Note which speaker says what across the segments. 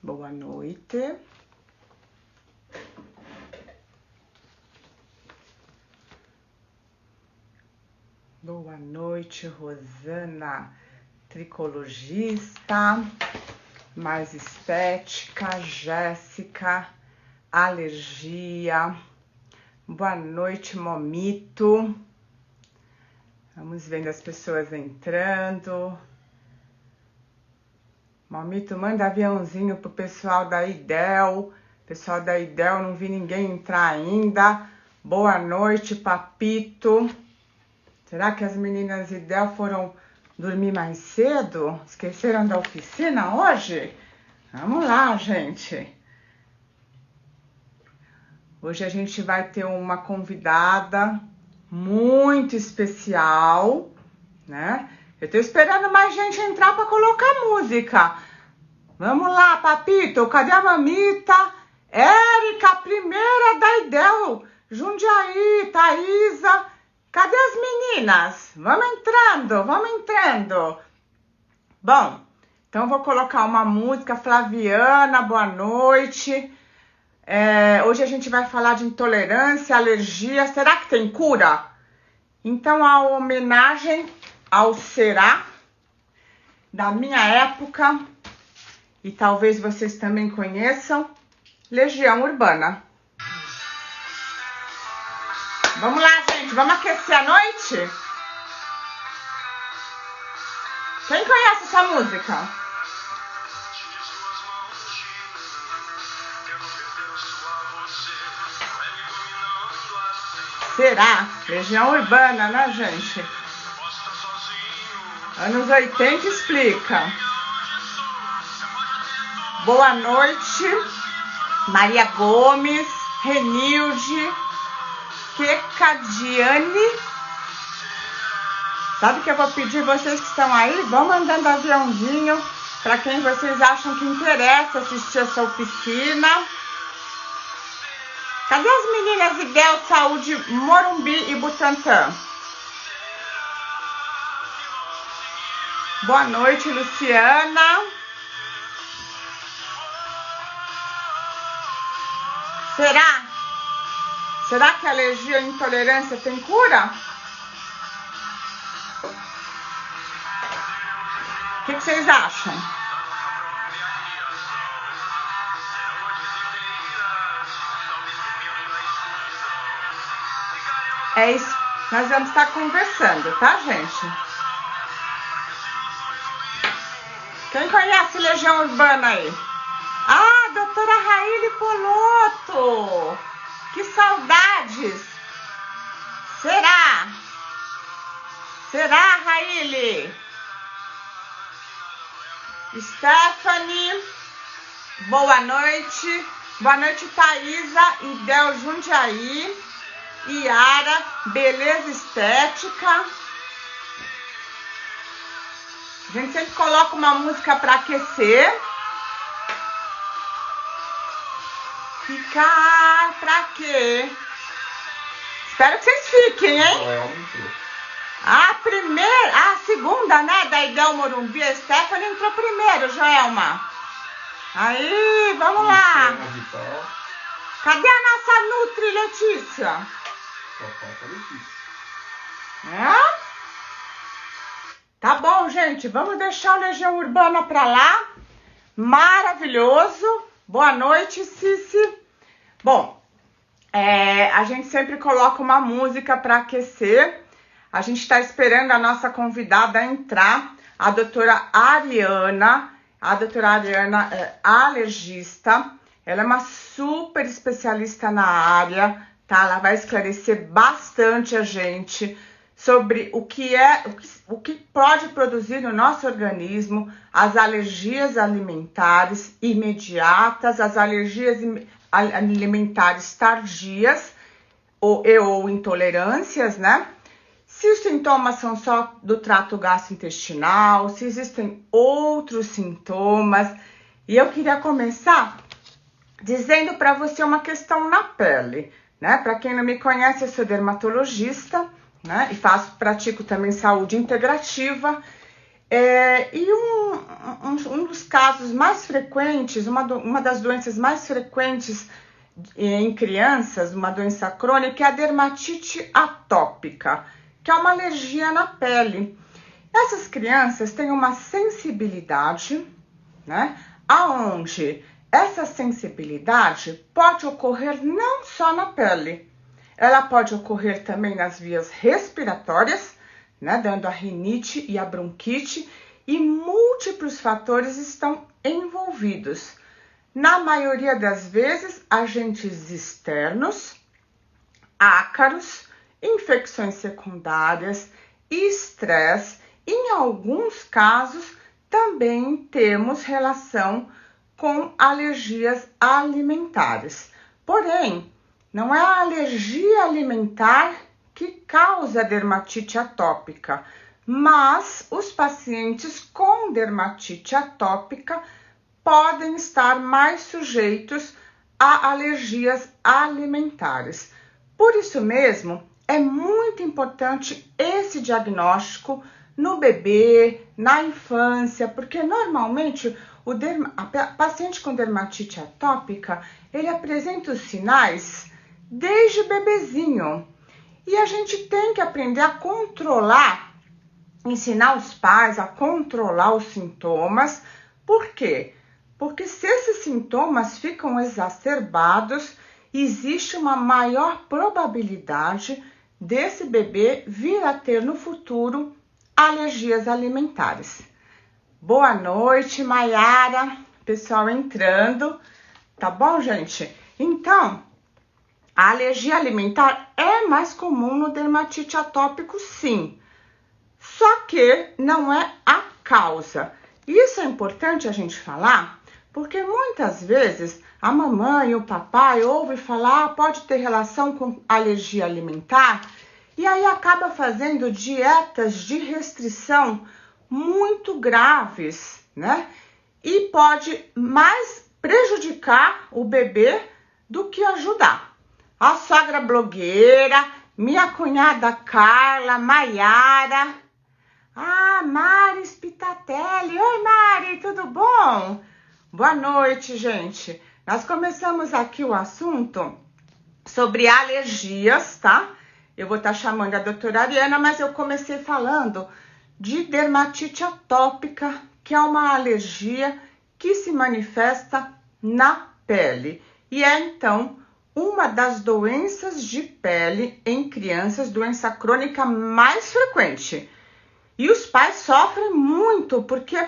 Speaker 1: Boa noite. Boa noite, Rosana, tricologista, mais estética, Jéssica, alergia. Boa noite, Momito. Vamos vendo as pessoas entrando. Momito, manda aviãozinho pro pessoal da IDEL. Pessoal da IDEL, não vi ninguém entrar ainda. Boa noite, Papito. Será que as meninas IDEL foram dormir mais cedo? Esqueceram da oficina hoje? Vamos lá, gente. Hoje a gente vai ter uma convidada muito especial, né? Eu tô esperando mais gente entrar para colocar música. Vamos lá, Papito. Cadê a Mamita? Érica, primeira da IDEL. Jundiaí, Thaísa. Cadê as meninas? Vamos entrando, vamos entrando. Bom, então vou colocar uma música. Flaviana, boa noite. Hoje a gente vai falar de intolerância, alergia. Será que tem cura? Então, a homenagem ao Será, da minha época, e talvez vocês também conheçam, Legião Urbana. Vamos lá, gente, vamos aquecer a noite? Quem conhece essa música? Será? Legião Urbana, né, gente? Anos 80 explica. Boa noite, Maria Gomes, Renilde, Kekadiane. Sabe o que eu vou pedir vocês que estão aí? Vão mandando aviãozinho para quem vocês acham que interessa assistir essa oficina. Cadê as meninas IDEL Saúde Morumbi e Butantã? Boa noite, Luciana. Será? Será que a alergia e intolerância tem cura? O que vocês acham? É isso, nós vamos estar conversando, tá, gente? Quem conhece Legião Urbana aí? Ah, doutora Raíli Poloto! Que saudades! Será? Será, Raíli? Stephanie, boa noite. Boa noite, Thaísa, IDEL Jundiaí. Yara, beleza estética. A gente sempre coloca uma música para aquecer. Ficar pra quê? Espero que vocês fiquem, hein? A segunda, né? Da IDEL Morumbi, a Stephanie entrou primeiro, Joelma. Aí, vamos lá. Cadê a nossa Nutri, Letícia? Tá bom, gente, vamos deixar o Legião Urbana pra lá. Maravilhoso. Boa noite, Cici. Bom, a gente sempre coloca uma música para aquecer. A gente está esperando a nossa convidada entrar, a doutora Ariana. A doutora Ariana é alergista. Ela é uma super especialista na área, tá? Ela vai esclarecer bastante a gente sobre o que pode produzir no nosso organismo as alergias alimentares imediatas, as alergias alimentares tardias ou intolerâncias, né? Se os sintomas são só do trato gastrointestinal, se existem outros sintomas. E eu queria começar dizendo para você uma questão na pele, né? Para quem não me conhece, eu sou dermatologista, né? E pratico também saúde integrativa. Um dos casos mais frequentes, uma das doenças mais frequentes em crianças, uma doença crônica, é a dermatite atópica, que é uma alergia na pele. Essas crianças têm uma sensibilidade, né? Aonde essa sensibilidade pode ocorrer não só na pele, ela pode ocorrer também nas vias respiratórias, né? Dando a rinite e a bronquite, e múltiplos fatores estão envolvidos. Na maioria das vezes, agentes externos, ácaros, infecções secundárias, estresse. Em alguns casos, também temos relação com alergias alimentares. Porém, não é a alergia alimentar que causa dermatite atópica, mas os pacientes com dermatite atópica podem estar mais sujeitos a alergias alimentares. Por isso mesmo, é muito importante esse diagnóstico no bebê, na infância, porque normalmente o paciente com dermatite atópica, ele apresenta os sinais desde bebezinho. E a gente tem que aprender a controlar, ensinar os pais a controlar os sintomas. Por quê? Porque se esses sintomas ficam exacerbados, existe uma maior probabilidade desse bebê vir a ter no futuro alergias alimentares. Boa noite, Maiara, pessoal entrando, tá bom, gente? Então, a alergia alimentar é mais comum no dermatite atópico, sim, só que não é a causa. Isso é importante a gente falar, porque muitas vezes a mamãe e o papai ouvem falar, pode ter relação com alergia alimentar, e aí acaba fazendo dietas de restrição muito graves, né? E pode mais prejudicar o bebê do que ajudar. A sogra blogueira, minha cunhada Carla, Maiara, Mari Spitatelli. Oi, Mari, tudo bom? Boa noite, gente. Nós começamos aqui o assunto sobre alergias, tá? Eu vou estar chamando a doutora Ariana, mas eu comecei falando de dermatite atópica, que é uma alergia que se manifesta na pele. E é, então, uma das doenças de pele em crianças, doença crônica mais frequente. E os pais sofrem muito, porque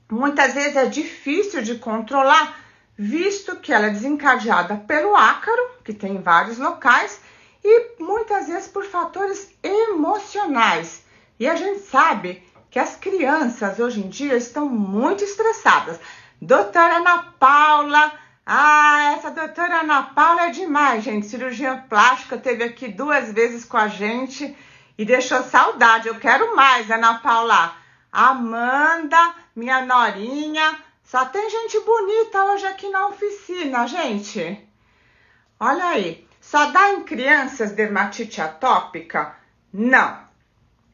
Speaker 1: muitas vezes é difícil de controlar, visto que ela é desencadeada pelo ácaro, que tem em vários locais, e muitas vezes por fatores emocionais. E a gente sabe que as crianças hoje em dia estão muito estressadas. Doutora Ana Paula, essa doutora Ana Paula é demais, gente. Cirurgia plástica, teve aqui 2 vezes com a gente e deixou saudade. Eu quero mais, Ana Paula. Amanda, minha norinha, só tem gente bonita hoje aqui na oficina, gente. Olha aí. Só dá em crianças dermatite atópica? Não.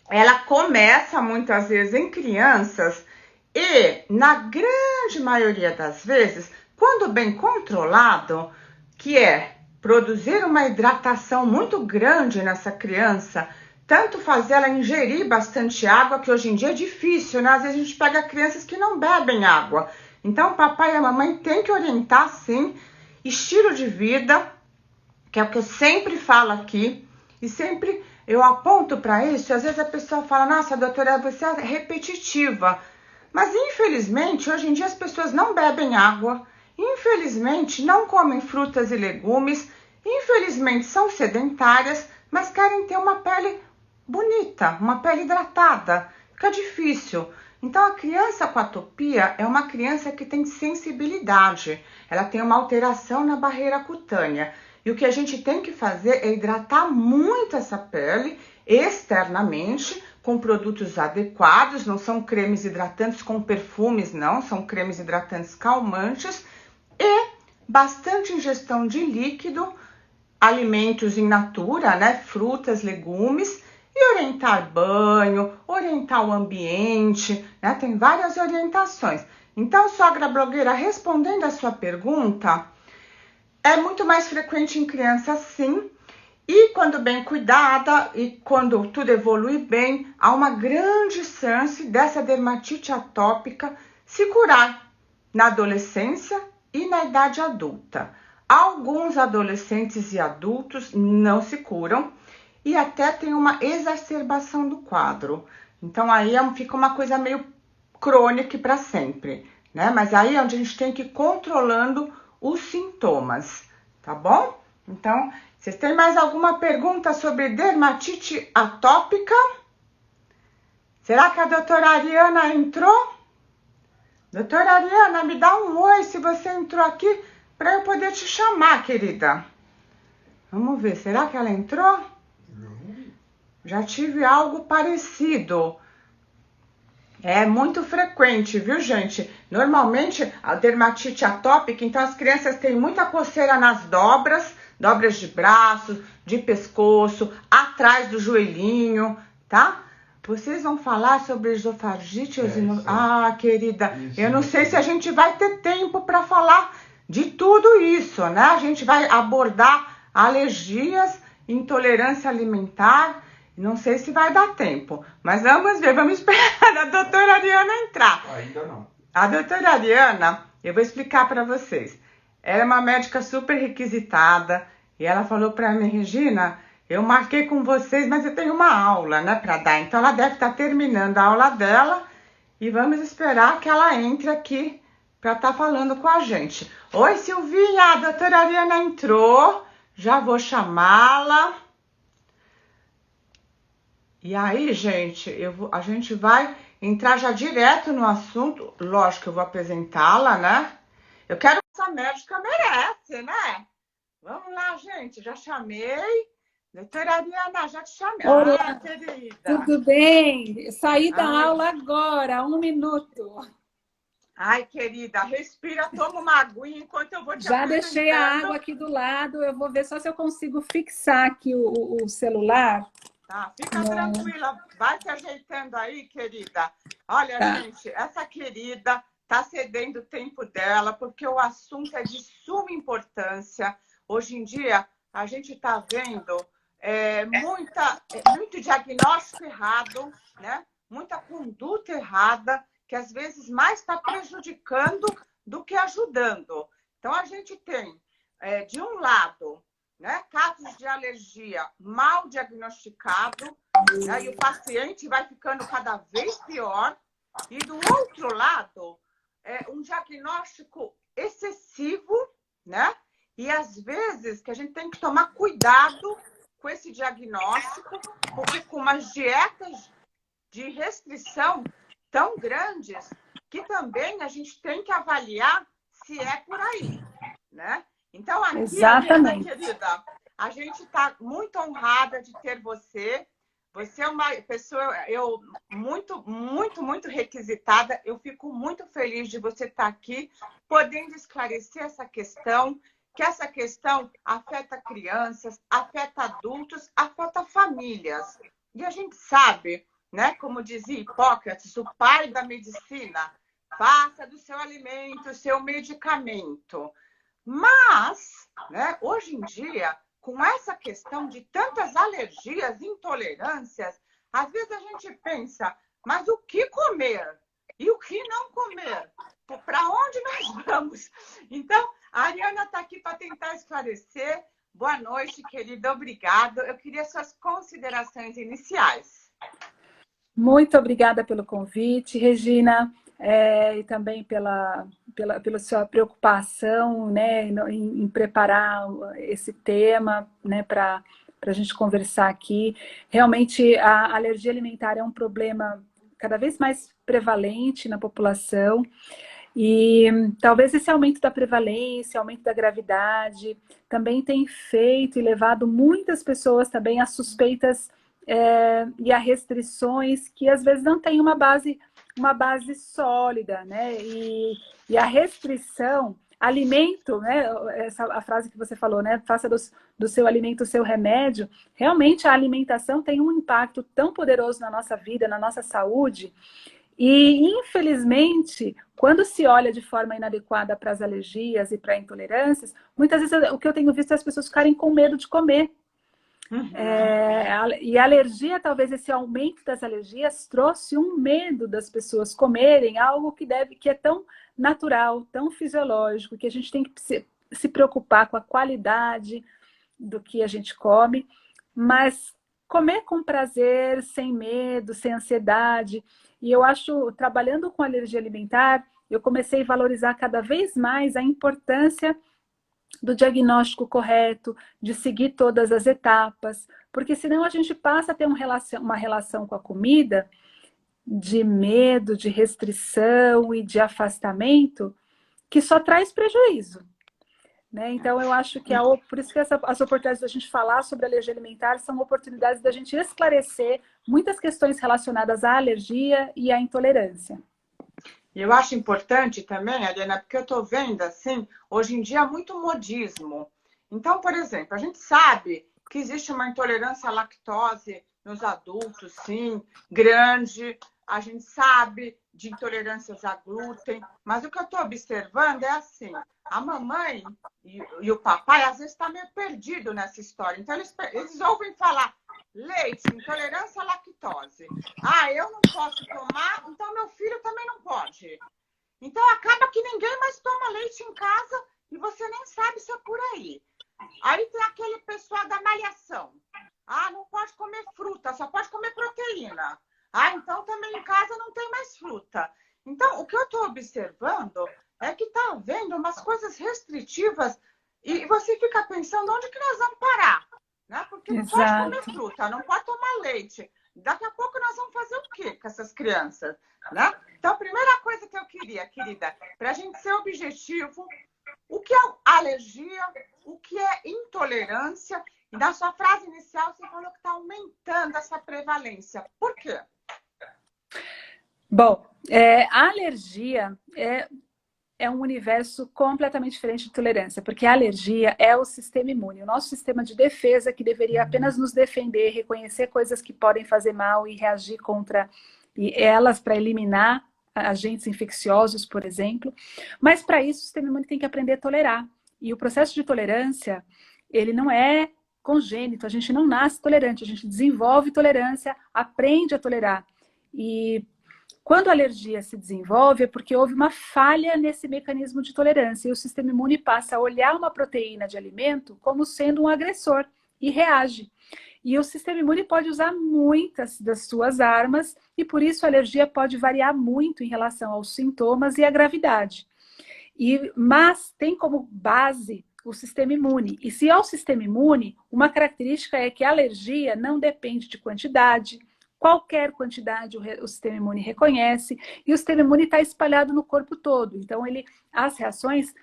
Speaker 1: Ela começa muitas vezes em crianças e, na grande maioria das vezes, quando bem controlado, que é produzir uma hidratação muito grande nessa criança, tanto fazer ela ingerir bastante água, que hoje em dia é difícil, né? Às vezes a gente pega crianças que não bebem água. Então, o papai e a mamãe têm que orientar, sim, estilo de vida, que é o que eu sempre falo aqui, e sempre eu aponto para isso, e às vezes a pessoa fala, nossa, doutora, você é repetitiva. Mas, infelizmente, hoje em dia as pessoas não bebem água, infelizmente não comem frutas e legumes, infelizmente são sedentárias, mas querem ter uma pele bonita, uma pele hidratada. Fica difícil. Então, a criança com atopia é uma criança que tem sensibilidade, ela tem uma alteração na barreira cutânea. E o que a gente tem que fazer é hidratar muito essa pele externamente, com produtos adequados, não são cremes hidratantes com perfumes, não, são cremes hidratantes calmantes, e bastante ingestão de líquido, alimentos in natura, né, frutas, legumes, e orientar banho, orientar o ambiente, né? Tem várias orientações. Então, sogra blogueira, respondendo a sua pergunta, é muito mais frequente em crianças, sim. E quando bem cuidada e quando tudo evolui bem, há uma grande chance dessa dermatite atópica se curar na adolescência e na idade adulta. Alguns adolescentes e adultos não se curam e até tem uma exacerbação do quadro. Então aí fica uma coisa meio crônica para sempre, né? Mas aí é onde a gente tem que ir controlando os sintomas, tá bom? Então, vocês têm mais alguma pergunta sobre dermatite atópica? Será que a doutora Ariana entrou? Doutora Ariana, me dá um oi se você entrou aqui para eu poder te chamar, querida. Vamos ver, será que ela entrou? Já tive algo parecido. É muito frequente, viu, gente? Normalmente, a dermatite atópica, então as crianças têm muita coceira nas dobras de braço, de pescoço, atrás do joelhinho, tá? Vocês vão falar sobre esofagite? Ah, querida, eu não sei se a gente vai ter tempo para falar de tudo isso, né? A gente vai abordar alergias, intolerância alimentar. Não sei se vai dar tempo, mas vamos ver, vamos esperar a doutora Ariana entrar.
Speaker 2: Ainda não.
Speaker 1: A doutora Ariana, eu vou explicar para vocês. Ela é uma médica super requisitada e ela falou para mim, Regina, eu marquei com vocês, mas eu tenho uma aula, né, para dar. Então ela deve estar terminando a aula dela e vamos esperar que ela entre aqui para estar falando com a gente. Oi, Silvinha, a doutora Ariana entrou, já vou chamá-la. E aí, gente, a gente vai entrar já direto no assunto. Lógico que eu vou apresentá-la, né? Eu quero que essa médica merece, né? Vamos lá, gente. Já chamei. Doutora Ariana, já te chamei.
Speaker 3: Olá,
Speaker 1: Ah, querida.
Speaker 3: tudo bem? Saí da
Speaker 1: Ai.
Speaker 3: aula agora, 1 minuto.
Speaker 1: Ai, querida, respira, toma uma aguinha enquanto eu vou te
Speaker 3: Já
Speaker 1: apresentando.
Speaker 3: deixei a água aqui do lado, eu vou ver só se eu consigo fixar aqui o celular.
Speaker 1: Tá, fica tranquila, vai se ajeitando aí, querida. Olha,
Speaker 3: Tá.
Speaker 1: gente, essa querida tá cedendo o tempo dela, porque o assunto é de suma importância. Hoje em dia, a gente tá vendo muito diagnóstico errado, né? Muita conduta errada, que às vezes mais está prejudicando do que ajudando. Então, a gente tem, de um lado, né, casos de alergia mal diagnosticado, né, e o paciente vai ficando cada vez pior. E do outro lado, um diagnóstico excessivo, né? E às vezes que a gente tem que tomar cuidado com esse diagnóstico, porque com umas dietas de restrição tão grandes que também a gente tem que avaliar se é por aí, né? Então, aqui,
Speaker 3: Exatamente.
Speaker 1: querida, a gente está muito honrada de ter você. Você é uma pessoa muito requisitada. Eu fico muito feliz de você estar aqui, podendo esclarecer essa questão, que essa questão afeta crianças, afeta adultos, afeta famílias. E a gente sabe, né, como dizia Hipócrates, o pai da medicina, faça do seu alimento o seu medicamento. Mas, né, hoje em dia, com essa questão de tantas alergias, intolerâncias, às vezes a gente pensa, mas o que comer e o que não comer? Para onde nós vamos? Então, a Ariana está aqui para tentar esclarecer. Boa noite, querida, obrigada. Eu queria suas considerações iniciais.
Speaker 3: Muito obrigada pelo convite, Regina. E também pela sua preocupação, né, em preparar esse tema, né, para a gente conversar aqui. Realmente, a alergia alimentar é um problema cada vez mais prevalente na população e talvez esse aumento da prevalência, aumento da gravidade, também tem feito e levado muitas pessoas também a suspeitas e a restrições que às vezes não tem uma base sólida, né? E a restrição, alimento, né? A frase que você falou, né? Faça do seu alimento o seu remédio. Realmente a alimentação tem um impacto tão poderoso na nossa vida, na nossa saúde. E, infelizmente, quando se olha de forma inadequada para as alergias e para intolerâncias, muitas vezes o que eu tenho visto é as pessoas ficarem com medo de comer. E a alergia, talvez esse aumento das alergias trouxe um medo das pessoas comerem algo que é tão natural, tão fisiológico, que a gente tem que se preocupar com a qualidade do que a gente come, mas comer com prazer, sem medo, sem ansiedade. E eu acho, trabalhando com alergia alimentar, eu comecei a valorizar cada vez mais a importância do diagnóstico correto, de seguir todas as etapas, porque senão a gente passa a ter uma relação com a comida de medo, de restrição e de afastamento que só traz prejuízo. Né? Então, eu acho que por isso que as oportunidades da gente falar sobre alergia alimentar são oportunidades da gente esclarecer muitas questões relacionadas à alergia e à intolerância.
Speaker 1: E eu acho importante também, Ariana, porque eu estou vendo, assim, hoje em dia, muito modismo. Então, por exemplo, a gente sabe que existe uma intolerância à lactose nos adultos, sim, grande. A gente sabe de intolerâncias a glúten. Mas o que eu estou observando é assim, a mamãe e o papai, às vezes, está meio perdido nessa história. Então, eles ouvem falar leite, intolerância à lactose. Ah, eu não posso tomar, então meu filho também não pode. Então acaba que ninguém mais toma leite em casa e você nem sabe se é por aí. Aí tem aquele pessoal da malhação. Ah, não pode comer fruta, só pode comer proteína. Ah, então também em casa não tem mais fruta. Então, o que eu estou observando é que está havendo umas coisas restritivas e você fica pensando onde que nós vamos parar. Né? Porque não pode comer fruta, não pode tomar leite. Daqui a pouco nós vamos fazer o quê com essas crianças? Né? Então, a primeira coisa que eu queria, querida, para a gente ser objetivo, o que é alergia, o que é intolerância, e na sua frase inicial você falou que está aumentando essa prevalência. Por quê?
Speaker 3: Bom, a alergia é um universo completamente diferente de tolerância, porque a alergia é o sistema imune, o nosso sistema de defesa que deveria apenas nos defender, reconhecer coisas que podem fazer mal e reagir contra elas para eliminar agentes infecciosos, por exemplo. Mas para isso o sistema imune tem que aprender a tolerar. E o processo de tolerância, ele não é congênito, a gente não nasce tolerante, a gente desenvolve tolerância, aprende a tolerar. E quando a alergia se desenvolve é porque houve uma falha nesse mecanismo de tolerância e o sistema imune passa a olhar uma proteína de alimento como sendo um agressor e reage. E o sistema imune pode usar muitas das suas armas e por isso a alergia pode variar muito em relação aos sintomas e à gravidade. Mas tem como base o sistema imune. E se é o sistema imune, uma característica é que a alergia não depende de quantidade. Qualquer quantidade o sistema imune reconhece e o sistema imune está espalhado no corpo todo. Então, as reações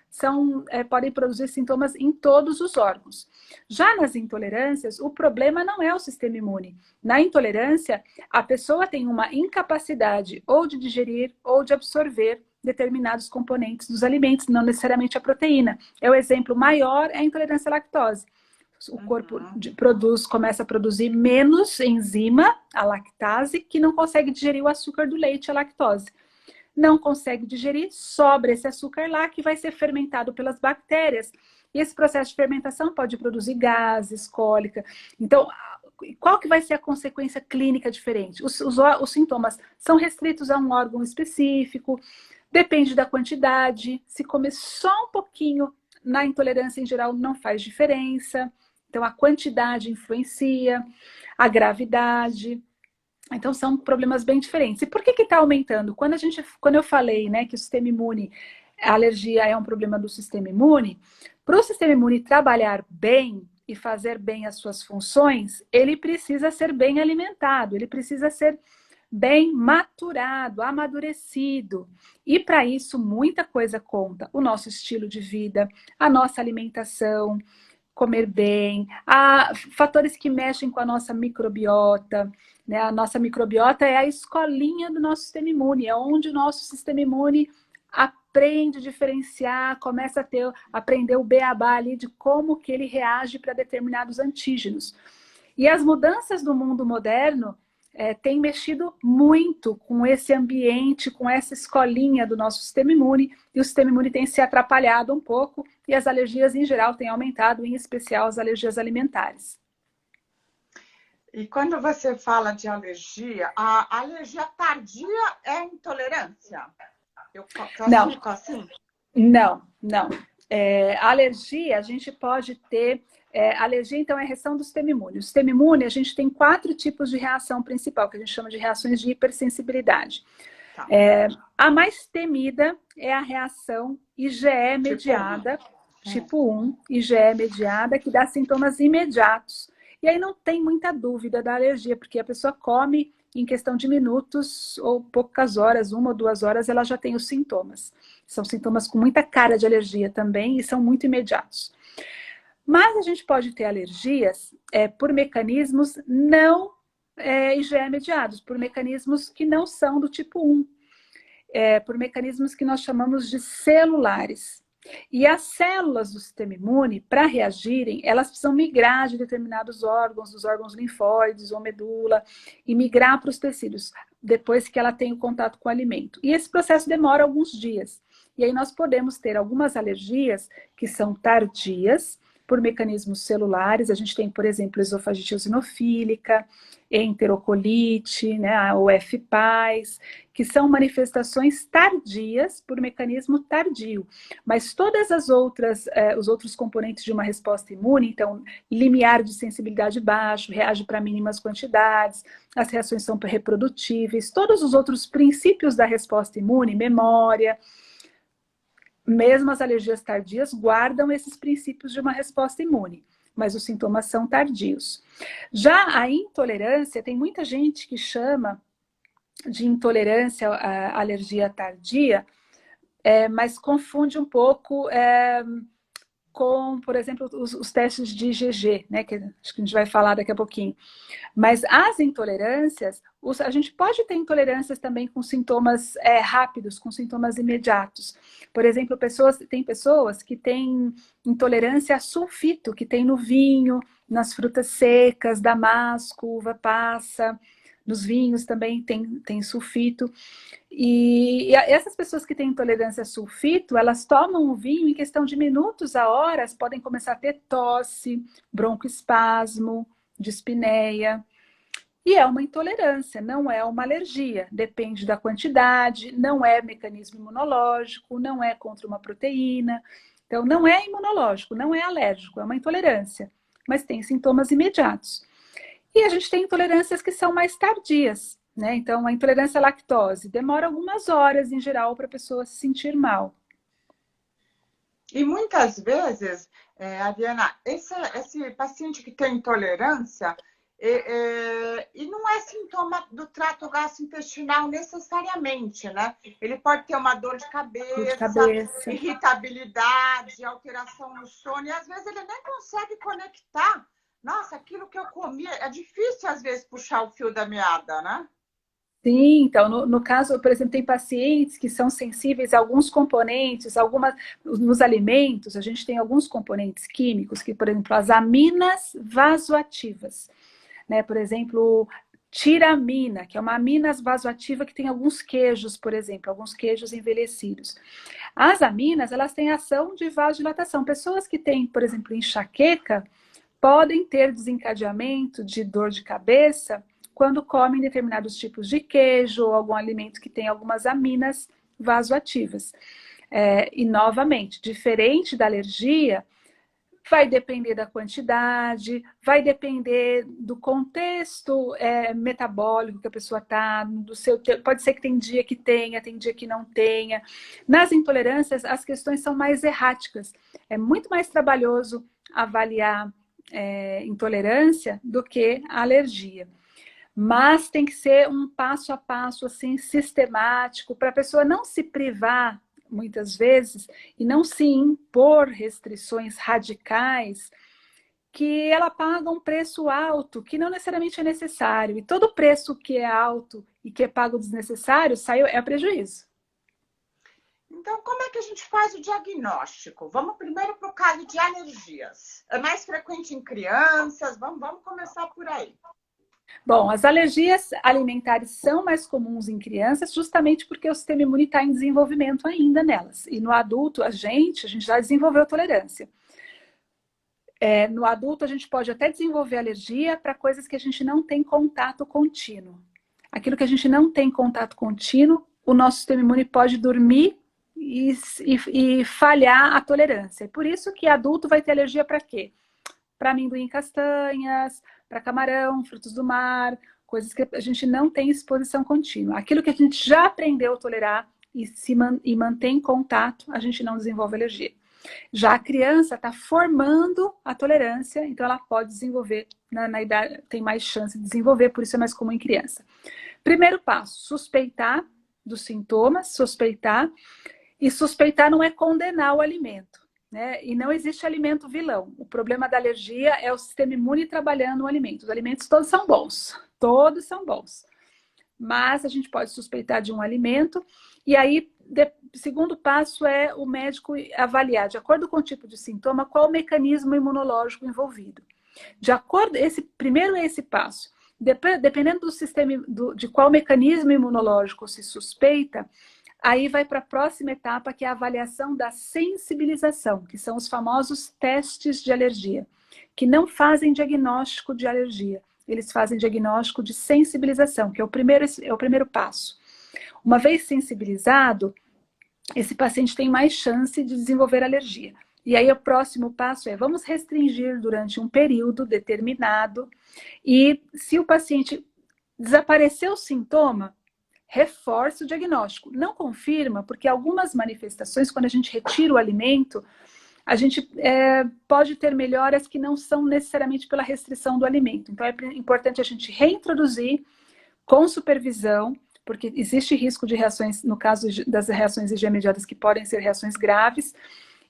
Speaker 3: podem produzir sintomas em todos os órgãos. Já nas intolerâncias, o problema não é o sistema imune. Na intolerância, a pessoa tem uma incapacidade ou de digerir ou de absorver determinados componentes dos alimentos, não necessariamente a proteína. O exemplo maior é a intolerância à lactose. O corpo começa a produzir menos enzima, a lactase, que não consegue digerir o açúcar do leite, a lactose. Não consegue digerir, sobra esse açúcar lá que vai ser fermentado pelas bactérias. E esse processo de fermentação pode produzir gases, cólica. Então, qual que vai ser a consequência clínica diferente? Os sintomas são restritos a um órgão específico, depende da quantidade. Se comer só um pouquinho, na intolerância em geral não faz diferença. Então, a quantidade influencia, a gravidade. Então, são problemas bem diferentes. E por que está aumentando? Quando eu falei, né, que o sistema imune, a alergia é um problema do sistema imune, para o sistema imune trabalhar bem e fazer bem as suas funções, ele precisa ser bem alimentado, ele precisa ser bem maturado, amadurecido. E para isso, muita coisa conta. O nosso estilo de vida, a nossa alimentação, comer bem, fatores que mexem com a nossa microbiota, né? A nossa microbiota é a escolinha do nosso sistema imune, é onde o nosso sistema imune aprende a diferenciar, começa a aprender o beabá ali de como que ele reage para determinados antígenos. E as mudanças do mundo moderno têm mexido muito com esse ambiente, com essa escolinha do nosso sistema imune, e o sistema imune tem se atrapalhado um pouco, e as alergias em geral têm aumentado, em especial as alergias alimentares.
Speaker 1: E quando você fala de alergia, a alergia tardia é intolerância? Eu classifico assim?
Speaker 3: Não. Alergia, a gente pode ter... alergia, então, é reação do sistema imune. O sistema imune, a gente tem 4 tipos de reação principal, que a gente chama de reações de hipersensibilidade. Tá. A mais temida é a reação IgE mediada, tipo 1, IgE mediada, que dá sintomas imediatos. E aí não tem muita dúvida da alergia, porque a pessoa come em questão de minutos ou poucas horas, 1 ou 2 horas, ela já tem os sintomas. São sintomas com muita cara de alergia também e são muito imediatos. Mas a gente pode ter alergias por mecanismos não IgE mediados, por mecanismos que não são do tipo 1, por mecanismos que nós chamamos de celulares. E as células do sistema imune, para reagirem, elas precisam migrar de determinados órgãos, dos órgãos linfóides ou medula, e migrar para os tecidos, depois que ela tem o contato com o alimento. E esse processo demora alguns dias. E aí nós podemos ter algumas alergias que são tardias, por mecanismos celulares. A gente tem, por exemplo, esofagite eosinofílica, enterocolite, né, o FPAS, que são manifestações tardias por mecanismo tardio. Mas todas as outras, os outros componentes de uma resposta imune, então, limiar de sensibilidade baixo, reage para mínimas quantidades, as reações são reprodutíveis, todos os outros princípios da resposta imune, memória, mesmo as alergias tardias guardam esses princípios de uma resposta imune, mas os sintomas são tardios. Já a intolerância, tem muita gente que chama de intolerância à alergia tardia, mas confunde um pouco com, por exemplo, os testes de IgG, né, que acho que a gente vai falar daqui a pouquinho. Mas as intolerâncias, a gente pode ter intolerâncias também com sintomas rápidos, com sintomas imediatos. Por exemplo, tem pessoas que têm intolerância a sulfito, que tem no vinho, nas frutas secas, damasco, uva passa, nos vinhos também tem sulfito. E essas pessoas que têm intolerância a sulfito, elas tomam o vinho em questão de minutos a horas, podem começar a ter tosse, broncoespasmo, dispneia. E é uma intolerância, não é uma alergia. Depende da quantidade, não é mecanismo imunológico, não é contra uma proteína. Então, não é imunológico, não é alérgico, é uma intolerância. Mas tem sintomas imediatos. E a gente tem intolerâncias que são mais tardias, né? Então, a intolerância à lactose demora algumas horas, em geral, para a pessoa se sentir mal.
Speaker 1: E muitas vezes, Adriana, esse paciente que tem intolerância, e não é sintoma do trato gastrointestinal necessariamente, né? Ele pode ter uma dor de cabeça, irritabilidade, alteração no sono, e às vezes ele nem consegue conectar. Nossa, aquilo que eu comi, é difícil às vezes puxar o fio da meada, né?
Speaker 3: Sim, então, no caso, por exemplo, tem pacientes que são sensíveis a alguns componentes, nos alimentos, a gente tem alguns componentes químicos, que, por exemplo, as aminas vasoativas, né? Por exemplo, tiramina, que é uma amina vasoativa que tem alguns queijos, por exemplo, alguns queijos envelhecidos. As aminas, elas têm ação de vasodilatação. Pessoas que têm, por exemplo, enxaqueca, podem ter desencadeamento de dor de cabeça quando comem determinados tipos de queijo ou algum alimento que tem algumas aminas vasoativas. E, novamente, diferente da alergia, vai depender da quantidade, vai depender do contexto metabólico que a pessoa está, pode ser que tem dia que tenha, tem dia que não tenha. Nas intolerâncias, as questões são mais erráticas. É muito mais trabalhoso avaliar intolerância do que a alergia. Mas tem que ser um passo a passo assim, sistemático, para a pessoa não se privar, muitas vezes, e não se impor restrições radicais, que ela paga um preço alto, que não necessariamente é necessário. E todo preço que é alto e que é pago desnecessário, é prejuízo.
Speaker 1: Então, como é que a gente faz o diagnóstico? Vamos primeiro para o caso de alergias. É mais frequente em crianças? Vamos começar por aí.
Speaker 3: Bom, as alergias alimentares são mais comuns em crianças justamente porque o sistema imune está em desenvolvimento ainda nelas. E no adulto, a gente já desenvolveu tolerância. No adulto, a gente pode até desenvolver alergia para coisas que a gente não tem contato contínuo. Aquilo que a gente não tem contato contínuo, o nosso sistema imune pode dormir e falhar a tolerância. Por isso que adulto vai ter alergia para quê? Para amendoim, castanhas, para camarão, frutos do mar, coisas que a gente não tem exposição contínua. Aquilo que a gente já aprendeu a tolerar e mantém em contato, a gente não desenvolve alergia. Já a criança está formando a tolerância, então ela pode desenvolver, na idade, tem mais chance de desenvolver, por isso é mais comum em criança. Primeiro passo, suspeitar dos sintomas, suspeitar. E suspeitar não é condenar o alimento, né? E não existe alimento vilão. O problema da alergia é o sistema imune trabalhando o alimento. Os alimentos todos são bons. Mas a gente pode suspeitar de um alimento e aí segundo passo é o médico avaliar, de acordo com o tipo de sintoma, qual o mecanismo imunológico envolvido. Primeiro é esse passo. Dependendo do sistema, de qual mecanismo imunológico se suspeita, aí vai para a próxima etapa, que é a avaliação da sensibilização, que são os famosos testes de alergia, que não fazem diagnóstico de alergia, eles fazem diagnóstico de sensibilização, que é o primeiro passo. Uma vez sensibilizado, esse paciente tem mais chance de desenvolver alergia. E aí o próximo passo é, vamos restringir durante um período determinado, e se o paciente desaparecer o sintoma, reforça o diagnóstico. Não confirma, porque algumas manifestações, quando a gente retira o alimento, a gente pode ter melhoras que não são necessariamente pela restrição do alimento. Então é importante a gente reintroduzir com supervisão, porque existe risco de reações, no caso das reações IgE mediadas, que podem ser reações graves,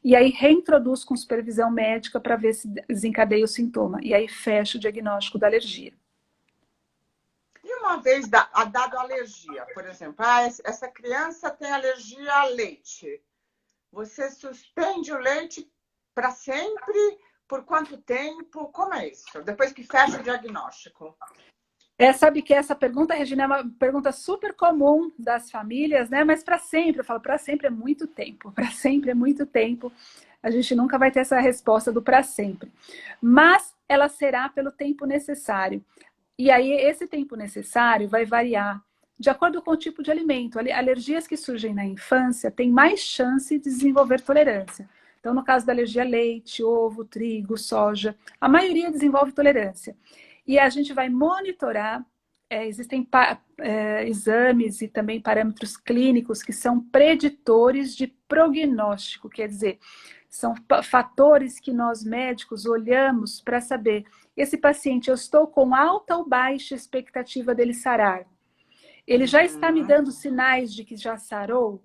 Speaker 3: e aí reintroduz com supervisão médica para ver se desencadeia o sintoma. E aí fecha o diagnóstico da alergia.
Speaker 1: E uma vez dado alergia, por exemplo, essa criança tem alergia a leite. Você suspende o leite para sempre? Por quanto tempo? Como é isso? Depois que fecha o diagnóstico.
Speaker 3: Sabe que essa pergunta, Regina, é uma pergunta super comum das famílias, né? Mas para sempre, eu falo, para sempre é muito tempo. Para sempre é muito tempo. A gente nunca vai ter essa resposta do para sempre. Mas ela será pelo tempo necessário. E aí, esse tempo necessário vai variar de acordo com o tipo de alimento. Alergias que surgem na infância têm mais chance de desenvolver tolerância. Então, no caso da alergia a leite, ovo, trigo, soja, a maioria desenvolve tolerância. E a gente vai monitorar, existem exames e também parâmetros clínicos que são preditores de prognóstico, quer dizer, são fatores que nós médicos olhamos para saber, esse paciente, eu estou com alta ou baixa expectativa dele sarar? Ele já está me dando sinais de que já sarou?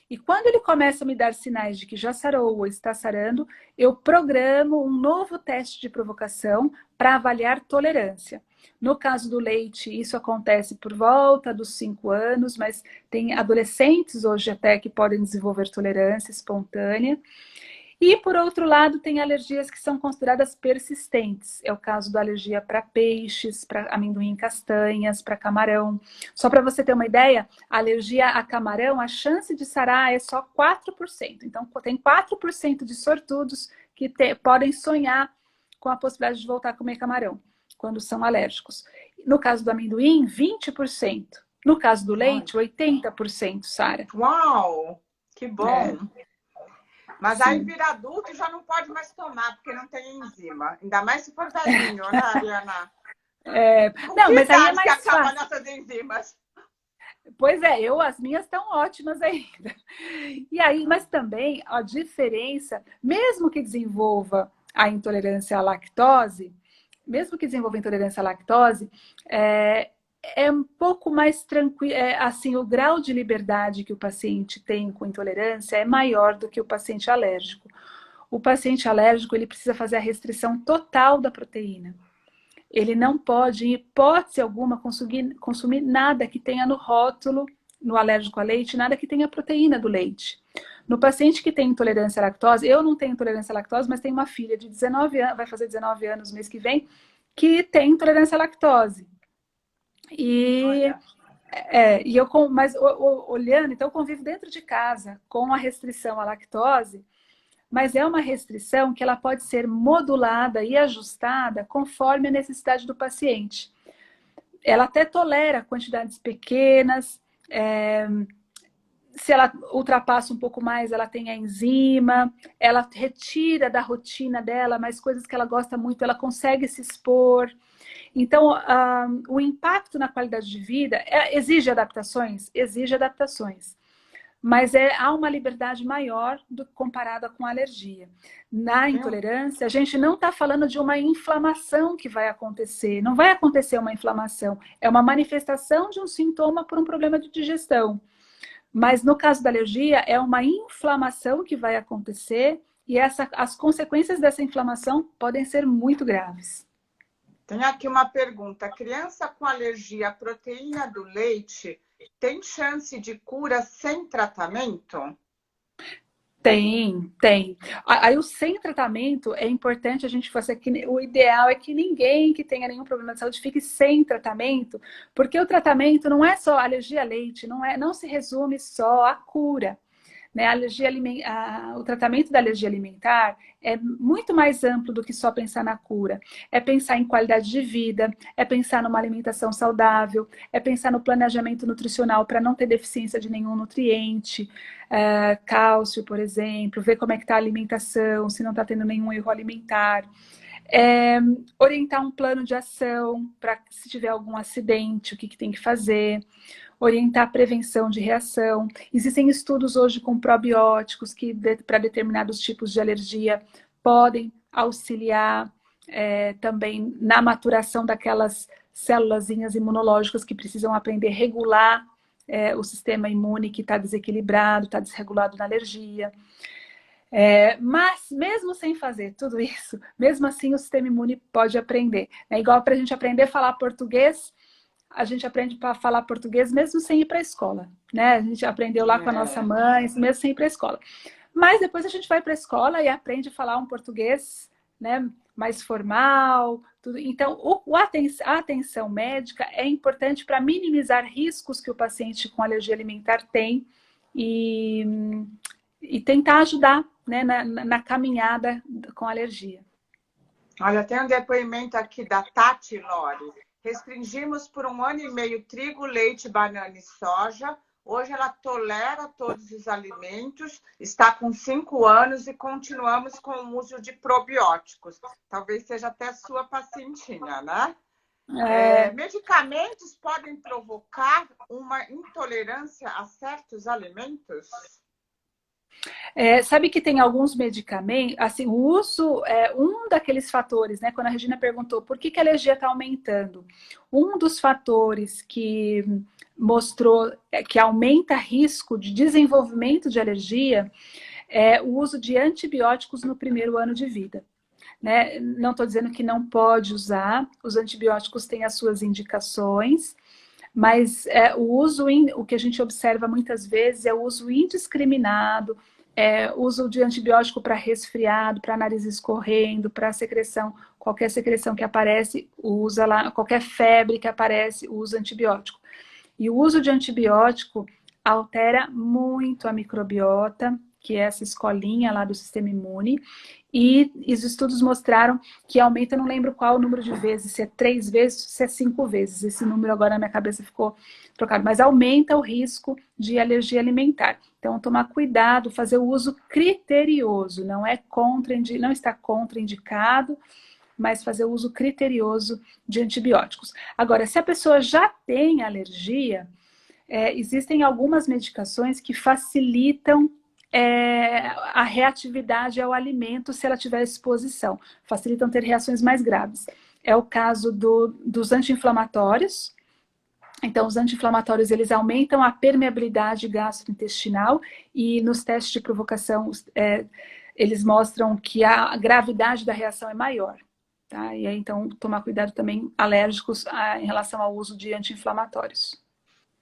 Speaker 3: E quando ele começa a me dar sinais de que já sarou ou está sarando, eu programo um novo teste de provocação para avaliar tolerância. No caso do leite, isso acontece por volta dos 5 anos, mas tem adolescentes hoje até que podem desenvolver tolerância espontânea. E, por outro lado, tem alergias que são consideradas persistentes. É o caso da alergia para peixes, para amendoim, castanhas, para camarão. Só para você ter uma ideia, a alergia a camarão, a chance de sarar é só 4%. Então, tem 4% de sortudos que podem sonhar com a possibilidade de voltar a comer camarão, quando são alérgicos. No caso do amendoim, 20%. No caso do leite, 80%, Sara.
Speaker 1: Uau! Que bom! Mas aí vira adulto e já não pode mais tomar, porque não tem enzima. Ainda mais se for velhinho, né, Ariana?
Speaker 3: Não, mas aí é mais
Speaker 1: que acaba
Speaker 3: fácil.
Speaker 1: nossas enzimas.
Speaker 3: Pois é, as minhas estão ótimas ainda. E aí, mas também a diferença, mesmo que desenvolva a intolerância à lactose, é um pouco mais tranquilo, assim, o grau de liberdade que o paciente tem com intolerância é maior do que o paciente alérgico. O paciente alérgico, ele precisa fazer a restrição total da proteína. Ele não pode, em hipótese alguma, consumir nada que tenha no rótulo, no alérgico a leite, nada que tenha proteína do leite. No paciente que tem intolerância à lactose, eu não tenho intolerância à lactose, mas tenho uma filha de 19 anos, vai fazer 19 anos no mês que vem, que tem intolerância à lactose. E,
Speaker 1: Olha,
Speaker 3: mas olhando, então eu convivo dentro de casa com a restrição à lactose, mas é uma restrição que ela pode ser modulada e ajustada conforme a necessidade do paciente. Ela até tolera quantidades pequenas, se ela ultrapassa um pouco mais, ela tem a enzima, ela retira da rotina dela, mas coisas que ela gosta muito, ela consegue se expor. Então, o impacto na qualidade de vida exige adaptações? Exige adaptações. Mas há uma liberdade maior comparada com a alergia. Na
Speaker 1: tem,
Speaker 3: intolerância, a gente não está falando de uma inflamação que vai acontecer. Não vai acontecer uma inflamação. É uma manifestação de um sintoma por um problema de digestão. Mas no caso da alergia, é uma inflamação que vai acontecer e as consequências dessa inflamação podem ser muito graves.
Speaker 1: tem aqui uma pergunta. Criança com alergia à proteína do leite tem chance de cura sem tratamento?
Speaker 3: Tem, tem. Aí o sem tratamento é importante a gente fazer que o ideal é que ninguém que tenha nenhum problema de saúde fique sem tratamento, porque o tratamento não é só alergia a leite, não se resume só à cura. Né? O tratamento da alergia alimentar é muito mais amplo do que só pensar na cura. É pensar em qualidade de vida, é pensar numa alimentação saudável, é pensar no planejamento nutricional para não ter deficiência de nenhum nutriente, cálcio, por exemplo, ver como é que está a alimentação, se não está tendo nenhum erro alimentar. Orientar um plano de ação para se tiver algum acidente, o que tem que fazer. Orientar a prevenção de reação. Existem estudos hoje com probióticos que, para determinados tipos de alergia, podem auxiliar também na maturação daquelas célulazinhas imunológicas que precisam aprender a regular o sistema imune que está desequilibrado, está desregulado na alergia. Mas mesmo sem fazer tudo isso, mesmo assim o sistema imune pode aprender. É igual para a gente aprender a falar português, a gente aprende para falar português mesmo sem ir para a escola, né? A gente aprendeu lá com a nossa mãe, mesmo sem ir para a escola. Mas depois a gente vai para a escola e aprende a falar um português, né, mais formal. Tudo. Então, a atenção médica é importante para minimizar riscos que o paciente com alergia alimentar tem e tentar ajudar, né, na caminhada com alergia.
Speaker 1: Olha, tem um depoimento aqui da Tati Lore. Restringimos por 1 ano e meio trigo, leite, banana e soja. Hoje ela tolera todos os alimentos, está com 5 anos e continuamos com o uso de probióticos. Talvez seja até sua pacientinha, né? Medicamentos podem provocar uma intolerância a certos alimentos?
Speaker 3: Sabe que tem alguns medicamentos, assim, o uso é um daqueles fatores, né? Quando a Regina perguntou por que a alergia está aumentando, um dos fatores que mostrou que aumenta risco de desenvolvimento de alergia é o uso de antibióticos no primeiro ano de vida. Né? Não estou dizendo que não pode usar, os antibióticos têm as suas indicações, mas o que a gente observa muitas vezes é o uso indiscriminado, uso de antibiótico para resfriado, para nariz escorrendo, para secreção, qualquer secreção que aparece, usa lá, qualquer febre que aparece, usa antibiótico. E o uso de antibiótico altera muito a microbiota, que é essa escolinha lá do sistema imune, e os estudos mostraram que aumenta, não lembro qual o número de vezes, se é 3 vezes, se é 5 vezes. Esse número agora na minha cabeça ficou trocado, mas aumenta o risco de alergia alimentar. Então, tomar cuidado, fazer o uso criterioso, não está contraindicado, mas fazer o uso criterioso de antibióticos. Agora, se a pessoa já tem alergia, existem algumas medicações que facilitam a reatividade ao alimento se ela tiver exposição, facilitam ter reações mais graves. É o caso dos anti-inflamatórios. Então, os anti-inflamatórios, eles aumentam a permeabilidade gastrointestinal e nos testes de provocação, eles mostram que a gravidade da reação é maior. Tá? E aí, então, tomar cuidado também alérgicos em relação ao uso de anti-inflamatórios.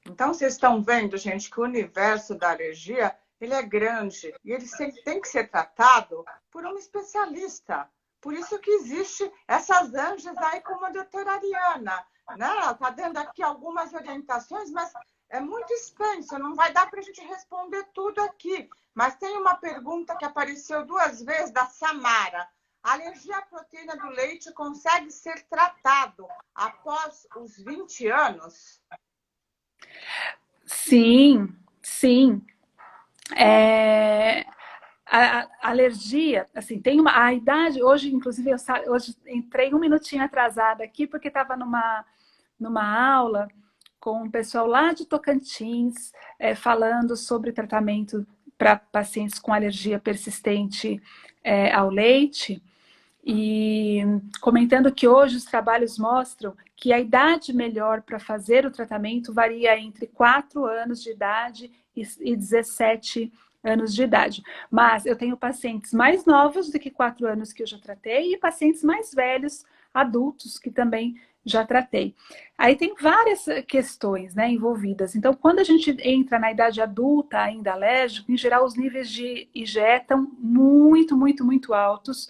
Speaker 1: Então, vocês estão vendo, gente, que o universo da alergia ele é grande e ele tem que ser tratado por um especialista. Por isso que existe essas anjas aí como a doutora Ariana, né? Ela está dando aqui algumas orientações, mas é muito extenso, não vai dar para a gente responder tudo aqui. Mas tem uma pergunta que apareceu 2 vezes da Samara. A alergia à proteína do leite consegue ser tratado após os 20 anos?
Speaker 3: Sim, sim. A alergia, assim, tem a idade, hoje, inclusive, hoje entrei um minutinho atrasada aqui, porque estava numa aula com um pessoal lá de Tocantins, falando sobre tratamento para pacientes com alergia persistente ao leite, e comentando que hoje os trabalhos mostram que a idade melhor para fazer o tratamento varia entre 4 anos de idade e 17 anos de idade. Mas eu tenho pacientes mais novos do que 4 anos que eu já tratei e pacientes mais velhos, adultos, que também já tratei. Aí tem várias questões, né, envolvidas. Então, quando a gente entra na idade adulta ainda alérgico, em geral os níveis de IgE estão muito, muito, muito altos,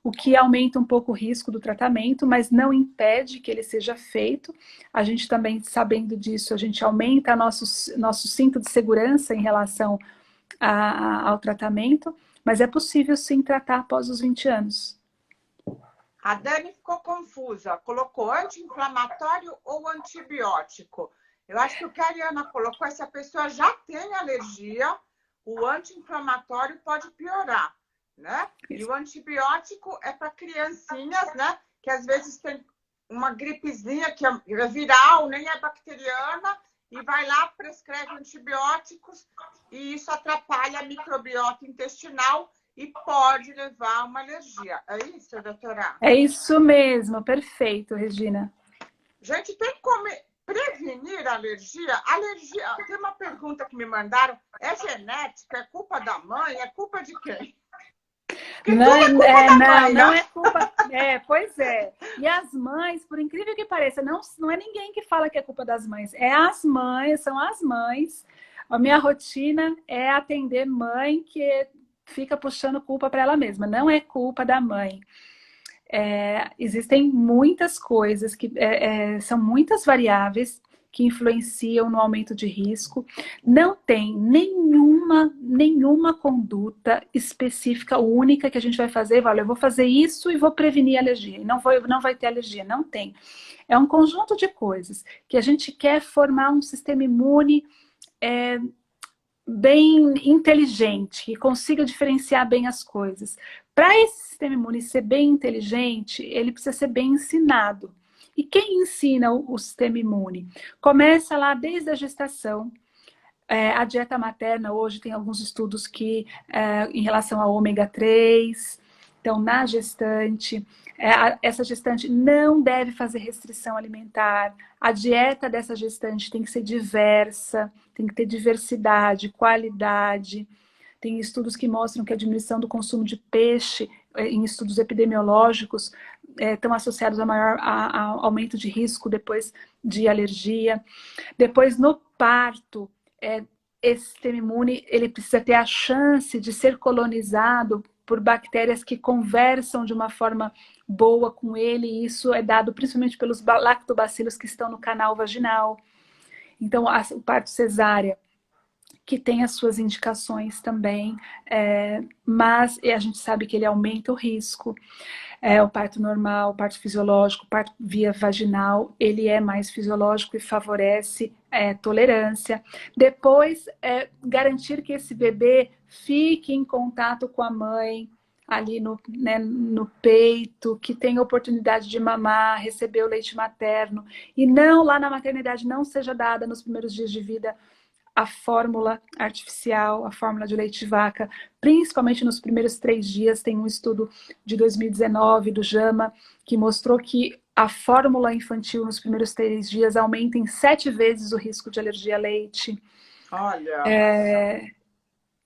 Speaker 3: o que aumenta um pouco o risco do tratamento, mas não impede que ele seja feito. A gente também, sabendo disso, a gente aumenta nosso cinto de segurança em relação ao tratamento, mas é possível sim tratar após os 20 anos.
Speaker 1: A Dani ficou confusa, colocou anti-inflamatório ou antibiótico? Eu acho que o que a Ariana colocou é se a pessoa já tem alergia, o anti-inflamatório pode piorar, né? E o antibiótico é para criancinhas, né? Que às vezes tem uma gripezinha que é viral, nem é bacteriana, e vai lá, prescreve antibióticos, e isso atrapalha a microbiota intestinal e pode levar a uma alergia. É isso, doutora?
Speaker 3: É isso mesmo, perfeito, Regina.
Speaker 1: Gente, tem como prevenir a alergia? Alergia, tem uma pergunta que me mandaram, é genética? É culpa da mãe? É culpa de quem?
Speaker 3: Não é culpa. Pois é. E as mães, por incrível que pareça, não é ninguém que fala que é culpa das mães. É as mães, são as mães. A minha rotina é atender mãe que fica puxando culpa para ela mesma. Não é culpa da mãe. Existem muitas coisas que são muitas variáveis que influenciam no aumento de risco. Não tem nenhuma conduta específica, única, que a gente vai fazer. Olha, eu vou fazer isso e vou prevenir a alergia. E não vai ter alergia. Não tem. É um conjunto de coisas que a gente quer formar um sistema imune bem inteligente, que consiga diferenciar bem as coisas. Para esse sistema imune ser bem inteligente, ele precisa ser bem ensinado. E quem ensina o sistema imune? Começa lá desde a gestação. A dieta materna hoje tem alguns estudos que em relação ao ômega 3, então na gestante, essa gestante não deve fazer restrição alimentar, a dieta dessa gestante tem que ser diversa, tem que ter diversidade, qualidade. Tem estudos que mostram que a diminuição do consumo de peixe, em estudos epidemiológicos, estão associados a aumento de risco depois de alergia. Depois, no parto, esse sistema imune ele precisa ter a chance de ser colonizado por bactérias que conversam de uma forma boa com ele, e isso é dado principalmente pelos lactobacilos que estão no canal vaginal. Então, o parto cesárea, que tem as suas indicações também, mas a gente sabe que ele aumenta o risco. O parto normal, o parto fisiológico, o parto via vaginal, ele é mais fisiológico e favorece tolerância. Depois, garantir que esse bebê fique em contato com a mãe, ali no peito, que tenha oportunidade de mamar, receber o leite materno, e não lá na maternidade não seja dada nos primeiros dias de vida a fórmula artificial, a fórmula de leite de vaca, principalmente nos primeiros 3 dias. Tem um estudo de 2019 do JAMA que mostrou que a fórmula infantil nos primeiros 3 dias aumenta em 7 vezes o risco de alergia a leite.
Speaker 1: Olha!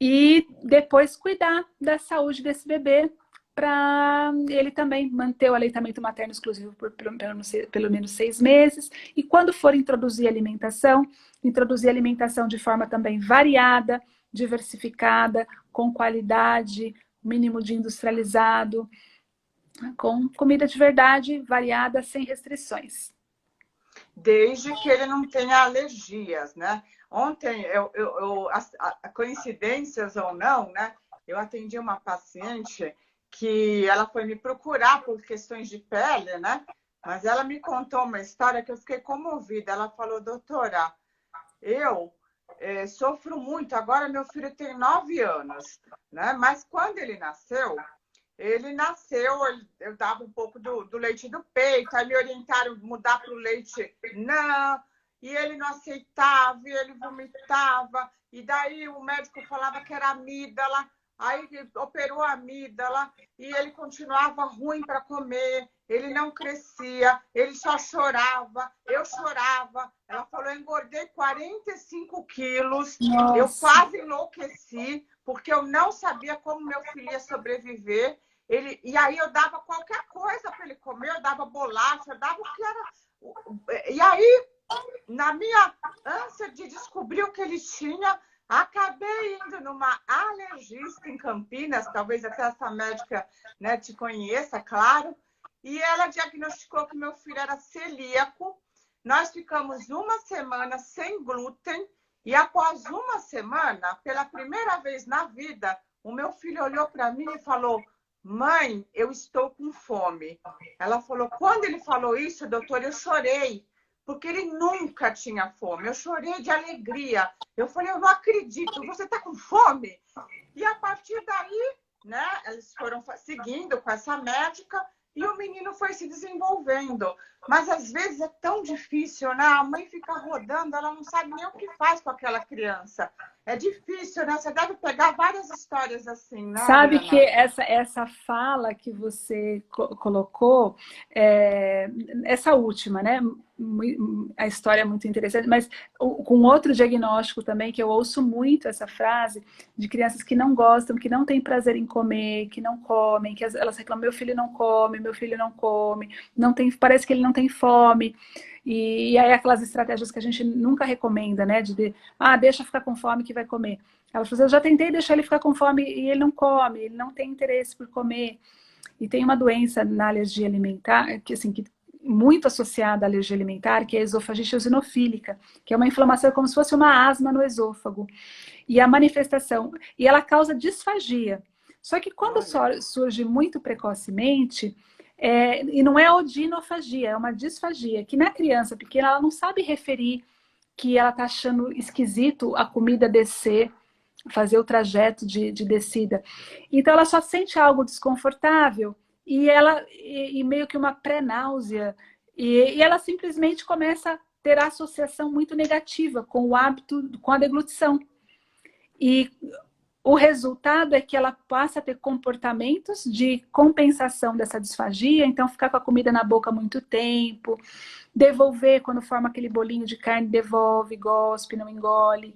Speaker 3: E depois cuidar da saúde desse bebê para ele também manter o aleitamento materno exclusivo por pelo menos 6 meses. E quando for introduzir alimentação de forma também variada, diversificada, com qualidade, mínimo de industrializado, com comida de verdade, variada, sem restrições.
Speaker 1: Desde que ele não tenha alergias, né? Ontem, coincidências ou não, né? Eu atendi uma paciente que ela foi me procurar por questões de pele, né? Mas ela me contou uma história que eu fiquei comovida. Ela falou, doutora, eu sofro muito. Agora meu filho tem 9 anos, né? Mas quando ele nasceu, eu dava um pouco do leite do peito, aí me orientaram a mudar para o leite não, e ele não aceitava, e ele vomitava, e daí o médico falava que era amígdala, aí operou a amígdala, e ele continuava ruim para comer, ele não crescia, ele só chorava, eu chorava. Ela falou, eu engordei 45 quilos,
Speaker 3: Nossa.
Speaker 1: Eu quase enlouqueci, porque eu não sabia como meu filho ia sobreviver. E aí eu dava qualquer coisa para ele comer, eu dava bolacha, eu dava o que era. E aí, na minha ânsia de descobrir o que ele tinha, acabei indo numa alergista em Campinas, talvez até essa médica, né, te conheça, claro, e ela diagnosticou que meu filho era celíaco. Nós ficamos uma semana sem glúten e após uma semana, pela primeira vez na vida, o meu filho olhou para mim e falou, mãe, eu estou com fome. Ela falou, quando ele falou isso, doutor, eu chorei, porque ele nunca tinha fome. Eu chorei de alegria. Eu falei, eu não acredito, você está com fome? E a partir daí, né, eles foram seguindo com essa médica e o menino foi se desenvolvendo. Mas às vezes é tão difícil, né? A mãe fica rodando, ela não sabe nem o que faz com aquela criança. É difícil, né? Você deve pegar várias histórias assim, né,
Speaker 3: Sabe
Speaker 1: Ariana?
Speaker 3: que essa fala que você colocou, essa última, né? A história é muito interessante, mas com outro diagnóstico também, que eu ouço muito essa frase, de crianças que não gostam, que não têm prazer em comer, que não comem, que elas reclamam, meu filho não come, não tem, parece que ele não tem fome. E aí aquelas estratégias que a gente nunca recomenda, né? Deixa ficar com fome que vai comer. Ela falou, eu já tentei deixar ele ficar com fome e ele não come, ele não tem interesse por comer. E tem uma doença na alergia alimentar, que assim, que muito associada à alergia alimentar, que é a esofagite eosinofílica, que é uma inflamação como se fosse uma asma no esôfago. E a manifestação, e ela causa disfagia. Só que quando surge muito precocemente, e não é odinofagia, é uma disfagia, que na criança pequena ela não sabe referir que ela está achando esquisito a comida descer, fazer o trajeto de descida. Então ela só sente algo desconfortável e meio que uma pré-náusea e ela simplesmente começa a ter a associação muito negativa com o hábito, com a deglutição. E o resultado é que ela passa a ter comportamentos de compensação dessa disfagia, então ficar com a comida na boca muito tempo, devolver quando forma aquele bolinho de carne, devolve, gospe, não engole.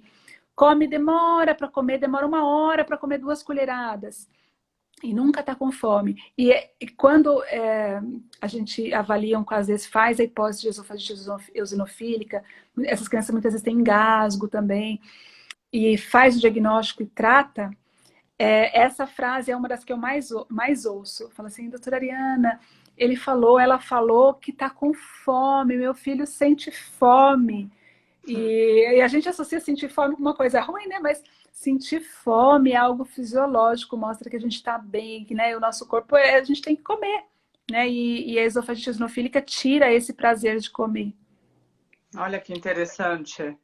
Speaker 3: Come, demora para comer, demora 1 hora para comer 2 colheradas. E nunca está com fome. E quando a gente avalia, às vezes faz a hipótese de esofagite eosinofílica, essas crianças muitas vezes têm engasgo também, e faz o diagnóstico e trata, essa frase é uma das que eu mais ouço. Fala assim, doutora Ariana, ela falou que está com fome, meu filho sente fome. E a gente associa sentir fome com uma coisa ruim, né? Mas sentir fome é algo fisiológico, mostra que a gente está bem, que, né, o nosso corpo, a gente tem que comer, né? E a esofagite eosinofílica tira esse prazer de comer.
Speaker 1: Olha que interessante.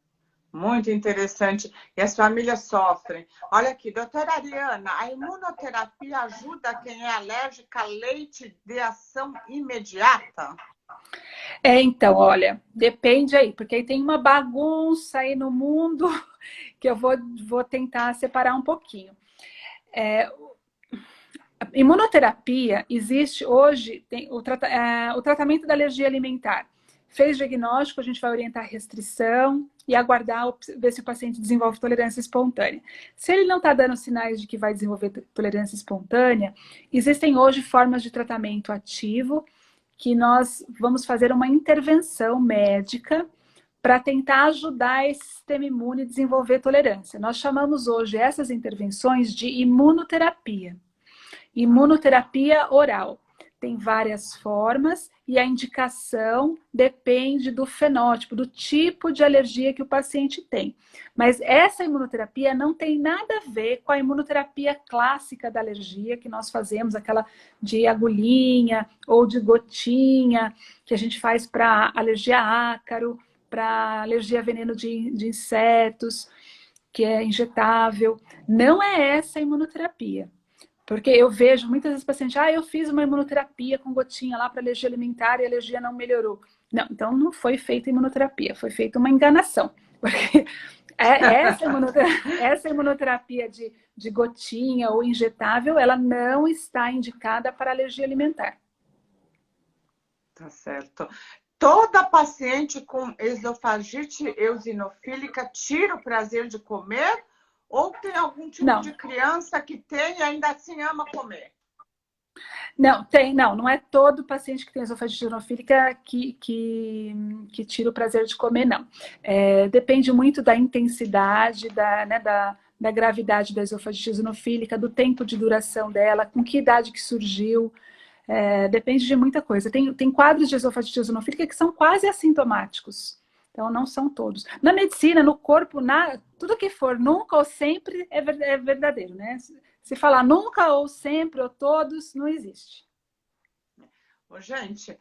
Speaker 1: Muito interessante. E as famílias sofrem. Olha aqui, doutora Ariana, a imunoterapia ajuda quem é alérgica a leite de ação imediata?
Speaker 3: Então, olha, depende aí, porque aí tem uma bagunça aí no mundo que eu vou tentar separar um pouquinho. Imunoterapia existe hoje, tem o tratamento da alergia alimentar. Fez diagnóstico, a gente vai orientar a restrição e aguardar ver se o paciente desenvolve tolerância espontânea. Se ele não está dando sinais de que vai desenvolver tolerância espontânea, existem hoje formas de tratamento ativo que nós vamos fazer uma intervenção médica para tentar ajudar esse sistema imune a desenvolver tolerância. Nós chamamos hoje essas intervenções de imunoterapia. Imunoterapia oral. Tem várias formas e a indicação depende do fenótipo, do tipo de alergia que o paciente tem. Mas essa imunoterapia não tem nada a ver com a imunoterapia clássica da alergia que nós fazemos, aquela de agulhinha ou de gotinha, que a gente faz para alergia a ácaro, para alergia a veneno de insetos, que é injetável. Não é essa a imunoterapia. Porque eu vejo muitas vezes pacientes, eu fiz uma imunoterapia com gotinha lá para alergia alimentar e a alergia não melhorou. Não, então não foi feita imunoterapia, foi feita uma enganação. Porque essa imunoterapia de gotinha ou injetável, ela não está indicada para alergia alimentar.
Speaker 1: Tá certo. Toda paciente com esofagite eosinofílica tira o prazer de comer? Ou tem algum tipo de criança que tem e ainda assim ama comer?
Speaker 3: Não é todo paciente que tem esofagite eosinofílica que tira o prazer de comer, não. Depende muito da intensidade, da gravidade da esofagite eosinofílica, do tempo de duração dela, com que idade que surgiu. Depende de muita coisa. Tem quadros de esofagite eosinofílica que são quase assintomáticos. Então, não são todos. Na medicina, no corpo, tudo que for nunca ou sempre é verdadeiro, né? Se falar nunca ou sempre ou todos, não existe.
Speaker 1: Gente,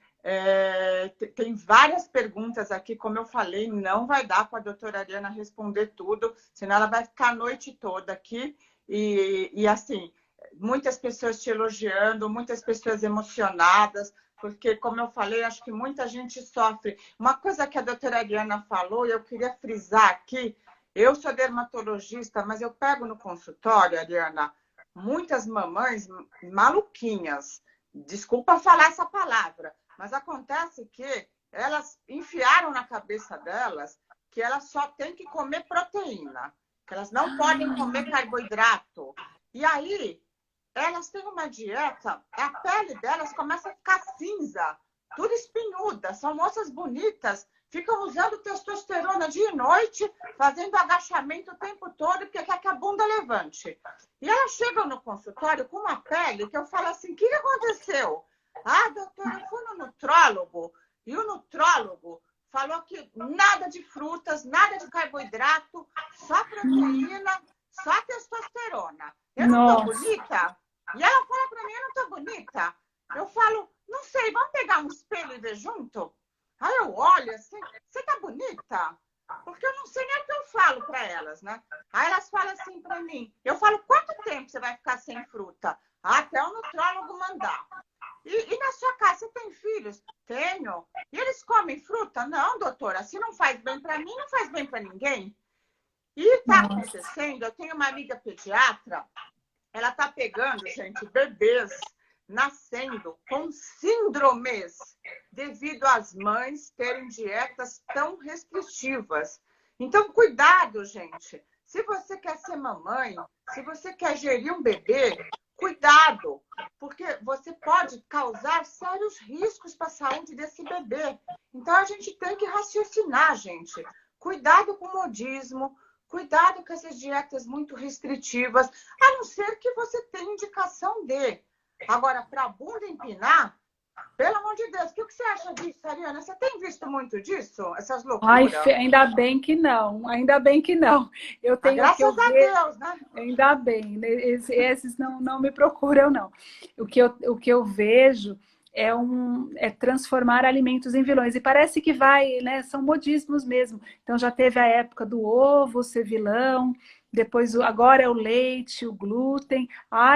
Speaker 1: tem várias perguntas aqui. Como eu falei, não vai dar para a doutora Ariana responder tudo, senão ela vai ficar a noite toda aqui. E assim, muitas pessoas te elogiando, muitas pessoas emocionadas, porque, como eu falei, acho que muita gente sofre. Uma coisa que a doutora Ariana falou, e eu queria frisar aqui, eu sou dermatologista, mas eu pego no consultório, Ariana, muitas mamães maluquinhas, desculpa falar essa palavra, mas acontece que elas enfiaram na cabeça delas que elas só têm que comer proteína, que elas não podem comer carboidrato. E aí, elas têm uma dieta, a pele delas começa a ficar cinza, tudo espinhuda, são moças bonitas, ficam usando testosterona dia e noite, fazendo agachamento o tempo todo, porque quer que a bunda levante. E elas chegam no consultório com uma pele que eu falo assim, o que aconteceu? Doutora, eu fui no nutrólogo, e o nutrólogo falou que nada de frutas, nada de carboidrato, só proteína, só testosterona. Eu não tô bonita? E ela fala pra mim, eu não tô bonita. Eu falo, não sei, vamos pegar um espelho e ver junto? Aí eu olho assim, você tá bonita? Porque eu não sei nem o que eu falo pra elas, né? Aí elas falam assim pra mim, eu falo, quanto tempo você vai ficar sem fruta? Até o nutrólogo mandar. E na sua casa, você tem filhos? Tenho. E eles comem fruta? Não, doutora, se não faz bem pra mim, não faz bem pra ninguém. E tá acontecendo, eu tenho uma amiga pediatra, ela tá pegando, gente, bebês nascendo com síndromes devido às mães terem dietas tão restritivas. Então, cuidado, gente. Se você quer ser mamãe, se você quer gerir um bebê, cuidado, porque você pode causar sérios riscos para a saúde desse bebê. Então, a gente tem que raciocinar, gente. Cuidado com o modismo, cuidado com essas dietas muito restritivas, a não ser que você tenha indicação de. Agora, para a bunda empinar, pelo amor de Deus, o que você acha disso, Ariana? Você tem visto muito disso? Essas loucuras?
Speaker 3: Ainda bem que não, ainda bem que não. Eu tenho
Speaker 1: graças a Deus, né?
Speaker 3: Ainda bem, esses não me procuram, não. O que eu vejo é transformar alimentos em vilões. E parece que vai, né? São modismos mesmo. Então já teve a época do ovo ser vilão, depois agora é o leite, o glúten.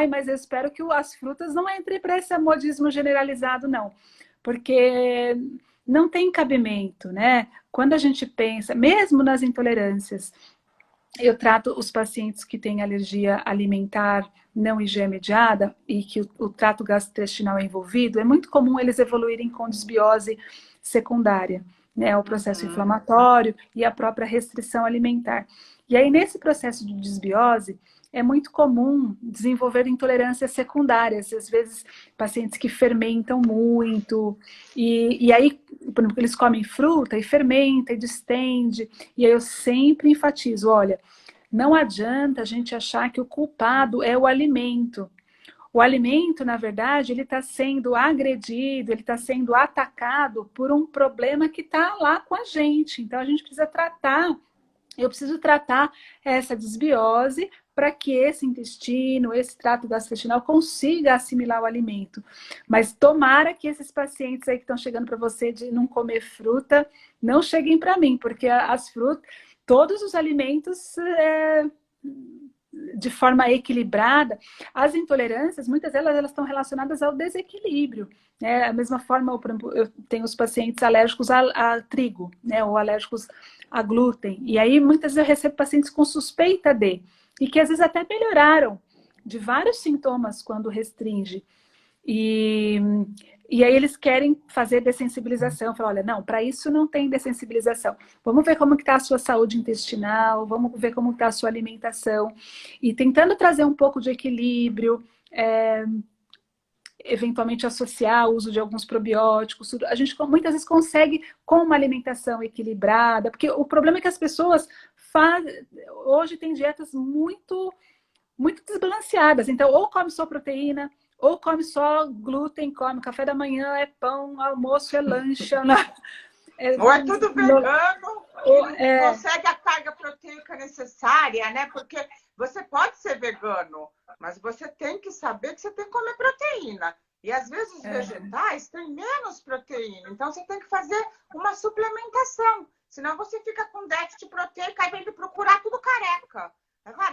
Speaker 3: Mas eu espero que as frutas não entrem para esse modismo generalizado, não. Porque não tem cabimento, né? Quando a gente pensa, mesmo nas intolerâncias, eu trato os pacientes que têm alergia alimentar não IgE mediada e que o trato gastrointestinal é envolvido, é muito comum eles evoluírem com desbiose secundária, né? O processo inflamatório e a própria restrição alimentar. E aí, nesse processo de desbiose, é muito comum desenvolver intolerâncias secundárias, às vezes pacientes que fermentam muito, e aí por exemplo, eles comem fruta e fermenta e distende. E aí eu sempre enfatizo, olha, não adianta a gente achar que o culpado é o alimento. O alimento, na verdade, ele está sendo agredido, ele está sendo atacado por um problema que está lá com a gente. Então, a gente precisa tratar, eu preciso tratar essa desbiose para que esse intestino, esse trato gastrointestinal consiga assimilar o alimento. Mas tomara que esses pacientes aí que estão chegando para você de não comer fruta, não cheguem para mim, porque as frutas, todos os alimentos... de forma equilibrada, as intolerâncias, muitas delas elas estão relacionadas ao desequilíbrio. Né? Da mesma forma, por exemplo, eu tenho os pacientes alérgicos a trigo, né? Ou alérgicos a glúten. E aí, muitas vezes, eu recebo pacientes com suspeita de, e que às vezes até melhoraram de vários sintomas quando restringe. E aí eles querem fazer dessensibilização. Falar, olha, não, para isso não tem dessensibilização. Vamos ver como está a sua saúde intestinal, vamos ver como está a sua alimentação. E tentando trazer um pouco de equilíbrio, eventualmente associar o uso de alguns probióticos. A gente muitas vezes consegue com uma alimentação equilibrada, porque o problema é que as pessoas hoje têm dietas muito, muito desbalanceadas. Então, ou come só proteína, ou come só glúten, come café da manhã, é pão, almoço é lanche.
Speaker 1: Ou é tudo vegano, não consegue a carga proteica necessária, né? Porque você pode ser vegano, mas você tem que saber que você tem que comer proteína. E às vezes os vegetais têm menos proteína, então você tem que fazer uma suplementação. Senão você fica com déficit proteico e vem procurar tudo careca.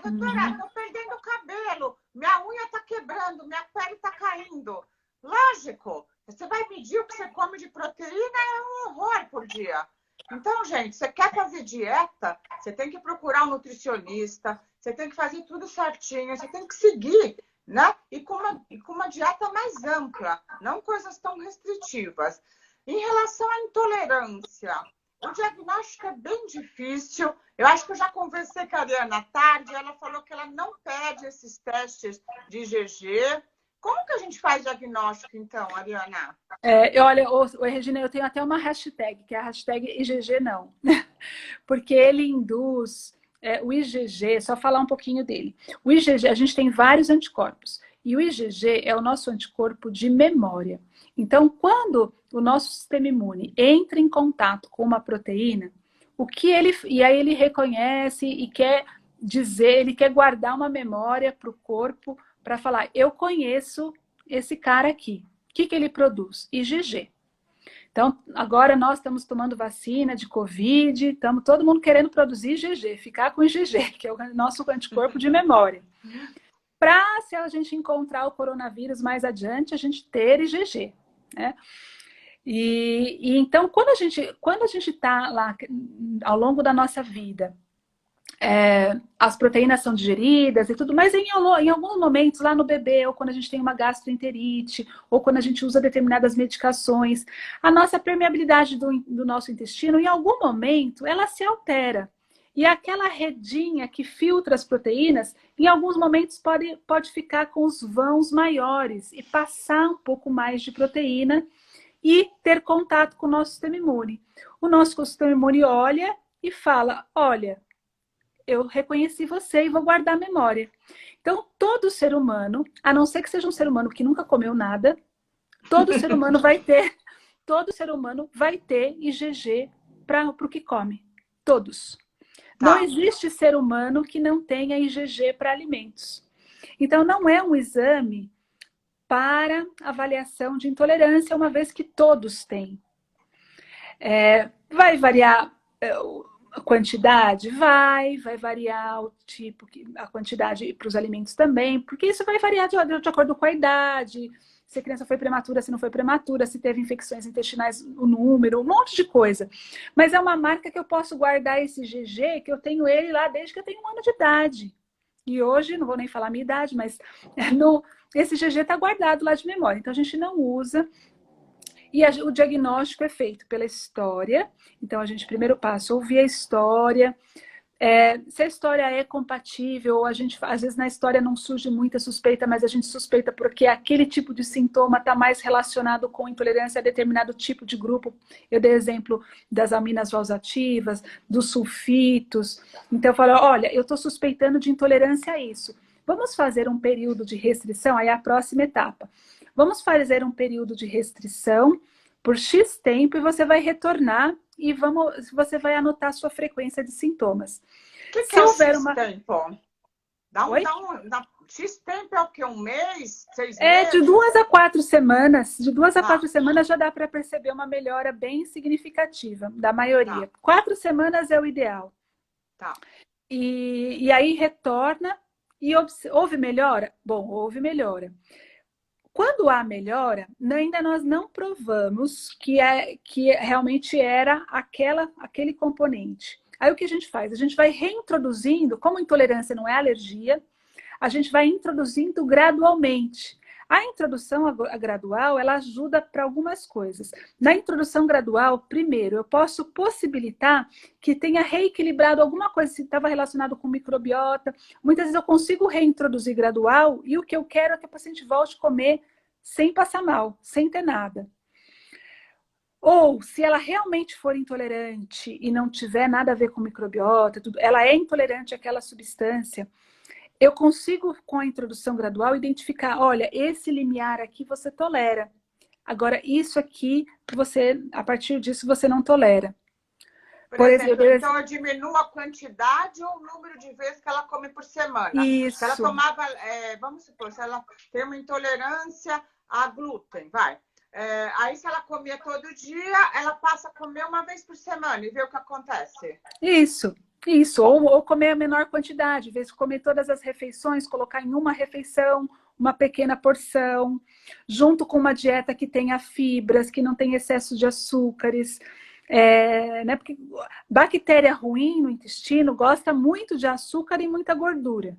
Speaker 1: Doutora, tô perdendo o cabelo, minha unha tá quebrando, minha pele tá caindo. Lógico, você vai medir o que você come de proteína, é um horror por dia. Então, gente, você quer fazer dieta, você tem que procurar um nutricionista, você tem que fazer tudo certinho, você tem que seguir, né? E com uma dieta mais ampla, não coisas tão restritivas. Em relação à intolerância, o diagnóstico é bem difícil. Eu acho que eu já conversei com a Ariana à tarde, ela falou que ela não pede esses testes de IgG. Como que a gente faz diagnóstico, então, Ariana?
Speaker 3: Olha, Regina, eu tenho até uma hashtag, que é a hashtag IgG não. Porque ele induz o IgG, só falar um pouquinho dele. O IgG, a gente tem vários anticorpos. E o IgG é o nosso anticorpo de memória. Então, quando o nosso sistema imune entra em contato com uma proteína, e aí ele reconhece e quer dizer, ele quer guardar uma memória para o corpo para falar, eu conheço esse cara aqui. O que ele produz? IgG. Então, agora nós estamos tomando vacina de Covid, estamos todo mundo querendo produzir IgG, ficar com IgG, que é o nosso anticorpo de memória. Para, se a gente encontrar o coronavírus mais adiante, a gente ter IgG, né? E então, quando a gente está lá ao longo da nossa vida, as proteínas são digeridas e tudo, mas em alguns momentos, lá no bebê, ou quando a gente tem uma gastroenterite, ou quando a gente usa determinadas medicações, a nossa permeabilidade do nosso intestino, em algum momento, ela se altera. E aquela redinha que filtra as proteínas, em alguns momentos pode ficar com os vãos maiores e passar um pouco mais de proteína e ter contato com o nosso sistema imune. O nosso sistema imune olha e fala, olha, eu reconheci você e vou guardar a memória. Então, todo ser humano, a não ser que seja um ser humano que nunca comeu nada, todo ser humano vai ter IgG para o que come. Todos. Não existe ser humano que não tenha IgG para alimentos. Então, não é um exame para avaliação de intolerância, uma vez que todos têm. Vai variar a quantidade? Vai variar o tipo, a quantidade para os alimentos também, porque isso vai variar de acordo com a idade, se a criança foi prematura, se não foi prematura, se teve infecções intestinais, o número, um monte de coisa. Mas é uma marca que eu posso guardar esse IgG, que eu tenho ele lá desde que eu tenho 1 ano de idade. E hoje, não vou nem falar a minha idade, mas esse IgG está guardado lá de memória. Então, a gente não usa. E o diagnóstico é feito pela história. Então, a gente, primeiro passo, ouvir a história, Se a história é compatível, às vezes na história não surge muita suspeita, mas a gente suspeita porque aquele tipo de sintoma está mais relacionado com intolerância a determinado tipo de grupo. Eu dei exemplo das aminas valsativas, dos sulfitos. Então eu falo, olha, eu estou suspeitando de intolerância a isso. Vamos fazer um período de restrição, aí é a próxima etapa. Vamos fazer um período de restrição por X tempo e você vai retornar e você vai anotar a sua frequência de sintomas.
Speaker 1: O que é o X-tempo? X-tempo é o quê? Um mês? 6 meses?
Speaker 3: De 2 a 4 semanas. De 2 a 4 semanas já dá para perceber uma melhora bem significativa, da maioria. 4 semanas é o ideal.
Speaker 1: Tá.
Speaker 3: E aí retorna e houve melhora? Bom, houve melhora. Quando há melhora, ainda nós não provamos que realmente era aquele componente. Aí o que a gente faz? A gente vai reintroduzindo, como intolerância não é alergia, a gente vai introduzindo gradualmente. A introdução gradual, ela ajuda para algumas coisas. Na introdução gradual, primeiro, eu posso possibilitar que tenha reequilibrado alguma coisa, se estava relacionado com microbiota. Muitas vezes eu consigo reintroduzir gradual e o que eu quero é que a paciente volte a comer sem passar mal, sem ter nada. Ou, se ela realmente for intolerante e não tiver nada a ver com microbiota, ela é intolerante àquela substância, eu consigo, com a introdução gradual, identificar, olha, esse limiar aqui você tolera. Agora, isso aqui, a partir disso, você não tolera.
Speaker 1: Por exemplo, então eu diminuo a quantidade ou o número de vezes que ela come por semana.
Speaker 3: Isso.
Speaker 1: Se ela tomava, vamos supor, se ela tem uma intolerância a glúten, vai. Aí, se ela comia todo dia, ela passa a comer uma vez por semana e vê o que acontece.
Speaker 3: Isso. Ou comer a menor quantidade, em vez de comer todas as refeições, colocar em uma refeição, uma pequena porção, junto com uma dieta que tenha fibras, que não tenha excesso de açúcares. Né? Porque bactéria ruim no intestino gosta muito de açúcar e muita gordura.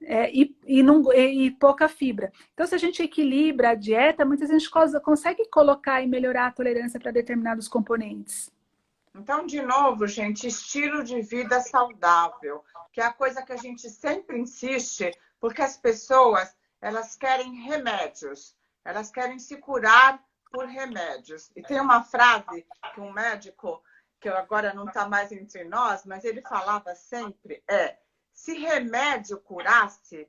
Speaker 3: E pouca fibra. Então, se a gente equilibra a dieta, muitas vezes a gente consegue colocar e melhorar a tolerância para determinados componentes.
Speaker 1: Então, de novo, gente, estilo de vida saudável, que é a coisa que a gente sempre insiste, porque as pessoas, elas querem remédios, elas querem se curar por remédios. E tem uma frase que um médico, que agora não está mais entre nós, mas ele falava sempre, se remédio curasse,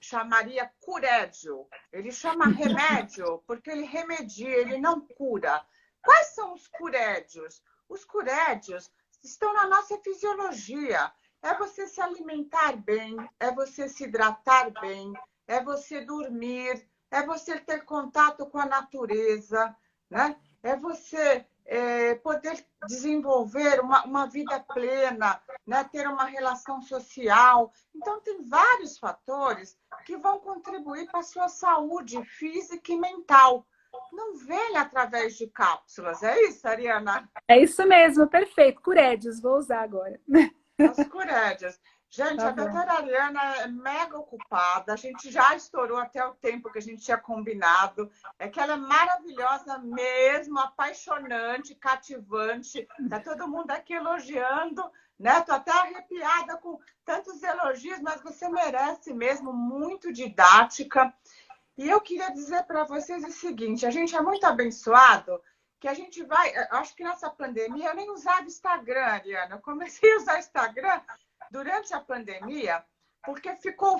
Speaker 1: chamaria curédio. Ele chama remédio porque ele remedia, ele não cura. Quais são os curédios? Os curédios estão na nossa fisiologia. É você se alimentar bem, é você se hidratar bem, é você dormir, é você ter contato com a natureza, né? É você poder desenvolver uma vida plena, né? Ter uma relação social. Então, tem vários fatores que vão contribuir para a sua saúde física e mental. Não vem através de cápsulas, é isso, Ariana?
Speaker 3: É isso mesmo, perfeito. Curédios, vou usar agora.
Speaker 1: Os curédios. Gente, a doutora Ariana é mega ocupada, a gente já estourou até o tempo que a gente tinha combinado. É que ela é maravilhosa mesmo, apaixonante, cativante. Tá todo mundo aqui elogiando, né? Tô até arrepiada com tantos elogios, mas você merece mesmo, muito didática. E eu queria dizer para vocês o seguinte, a gente é muito abençoado, que a gente vai... Acho que nessa pandemia eu nem usava Instagram, Ariana. Eu comecei a usar Instagram durante a pandemia, porque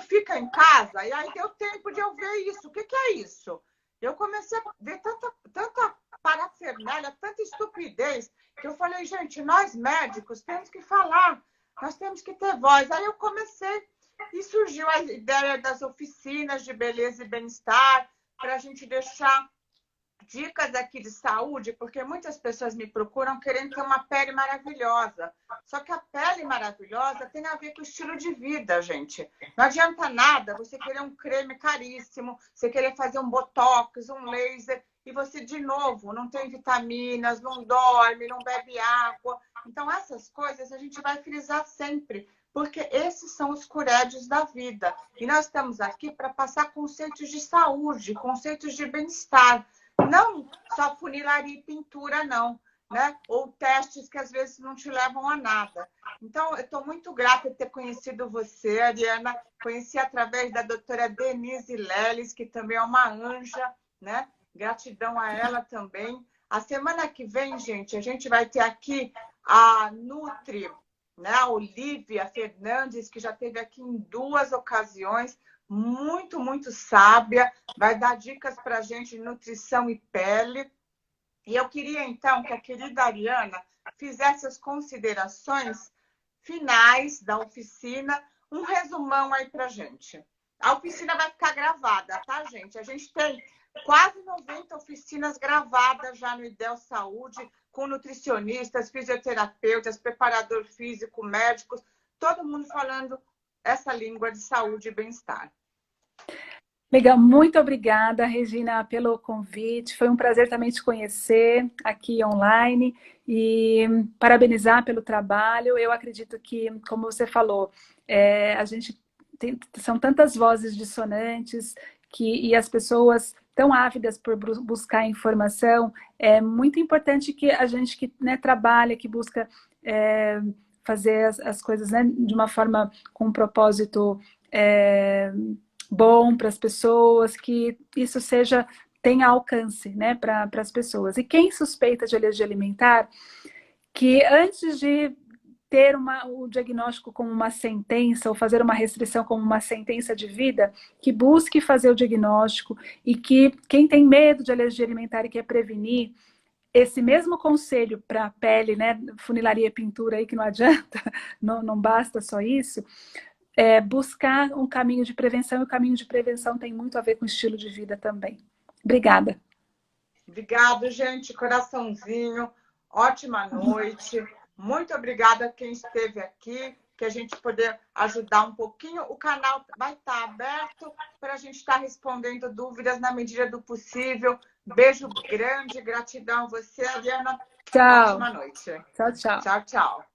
Speaker 1: fica em casa, e aí deu tempo de eu ver isso. O que é isso? Eu comecei a ver tanta parafernália, tanta estupidez, que eu falei, gente, nós médicos temos que falar, nós temos que ter voz. Aí eu comecei, e surgiu a ideia das oficinas de beleza e bem-estar, para a gente deixar dicas aqui de saúde, porque muitas pessoas me procuram querendo ter uma pele maravilhosa. Só que a pele maravilhosa tem a ver com o estilo de vida, gente. Não adianta nada você querer um creme caríssimo, você querer fazer um botox, um laser, e você, de novo, não tem vitaminas, não dorme, não bebe água. Então, essas coisas a gente vai frisar sempre, porque esses são os curédios da vida. E nós estamos aqui para passar conceitos de saúde, conceitos de bem-estar. Não só funilaria e pintura, não. né? Ou testes que às vezes não te levam a nada. Então, eu estou muito grata de ter conhecido você, Ariana. Conheci através da doutora Denise Leles, que também é uma anja, né? Gratidão a ela também. A semana que vem, gente, a gente vai ter aqui a Nutri, né? A Olivia Fernandes, que já esteve aqui em 2 ocasiões, muito, muito sábia, vai dar dicas para a gente de nutrição e pele. E eu queria, então, que a querida Ariana fizesse as considerações finais da oficina, um resumão aí para a gente. A oficina vai ficar gravada, tá, gente? A gente tem quase 90 oficinas gravadas já no Idel Saúde, com nutricionistas, fisioterapeutas, preparador físico, médicos, todo mundo falando essa língua de saúde e bem-estar.
Speaker 3: Legal, muito obrigada, Regina, pelo convite. Foi um prazer também te conhecer aqui online e parabenizar pelo trabalho. Eu acredito que, como você falou, a gente são tantas vozes dissonantes e as pessoas tão ávidas por buscar informação. É muito importante que a gente que, né, trabalha, que busca fazer as coisas, né, de uma forma com um propósito bom para as pessoas, que isso tenha alcance, né, para as pessoas. E quem suspeita de alergia alimentar, que antes de ter o diagnóstico como uma sentença ou fazer uma restrição como uma sentença de vida, que busque fazer o diagnóstico, e que quem tem medo de alergia alimentar e quer prevenir, esse mesmo conselho para a pele, né, funilaria e pintura aí que não adianta, não basta só isso, buscar um caminho de prevenção, e o caminho de prevenção tem muito a ver com estilo de vida também. Obrigada.
Speaker 1: Obrigado, gente. Coraçãozinho. Ótima noite. Muito obrigada a quem esteve aqui, que a gente poder ajudar um pouquinho. O canal vai estar aberto para a gente estar respondendo dúvidas na medida do possível. Beijo grande, gratidão a você, Ariana.
Speaker 3: Tchau.
Speaker 1: Ótima noite.
Speaker 3: Tchau, tchau.
Speaker 1: Tchau, tchau.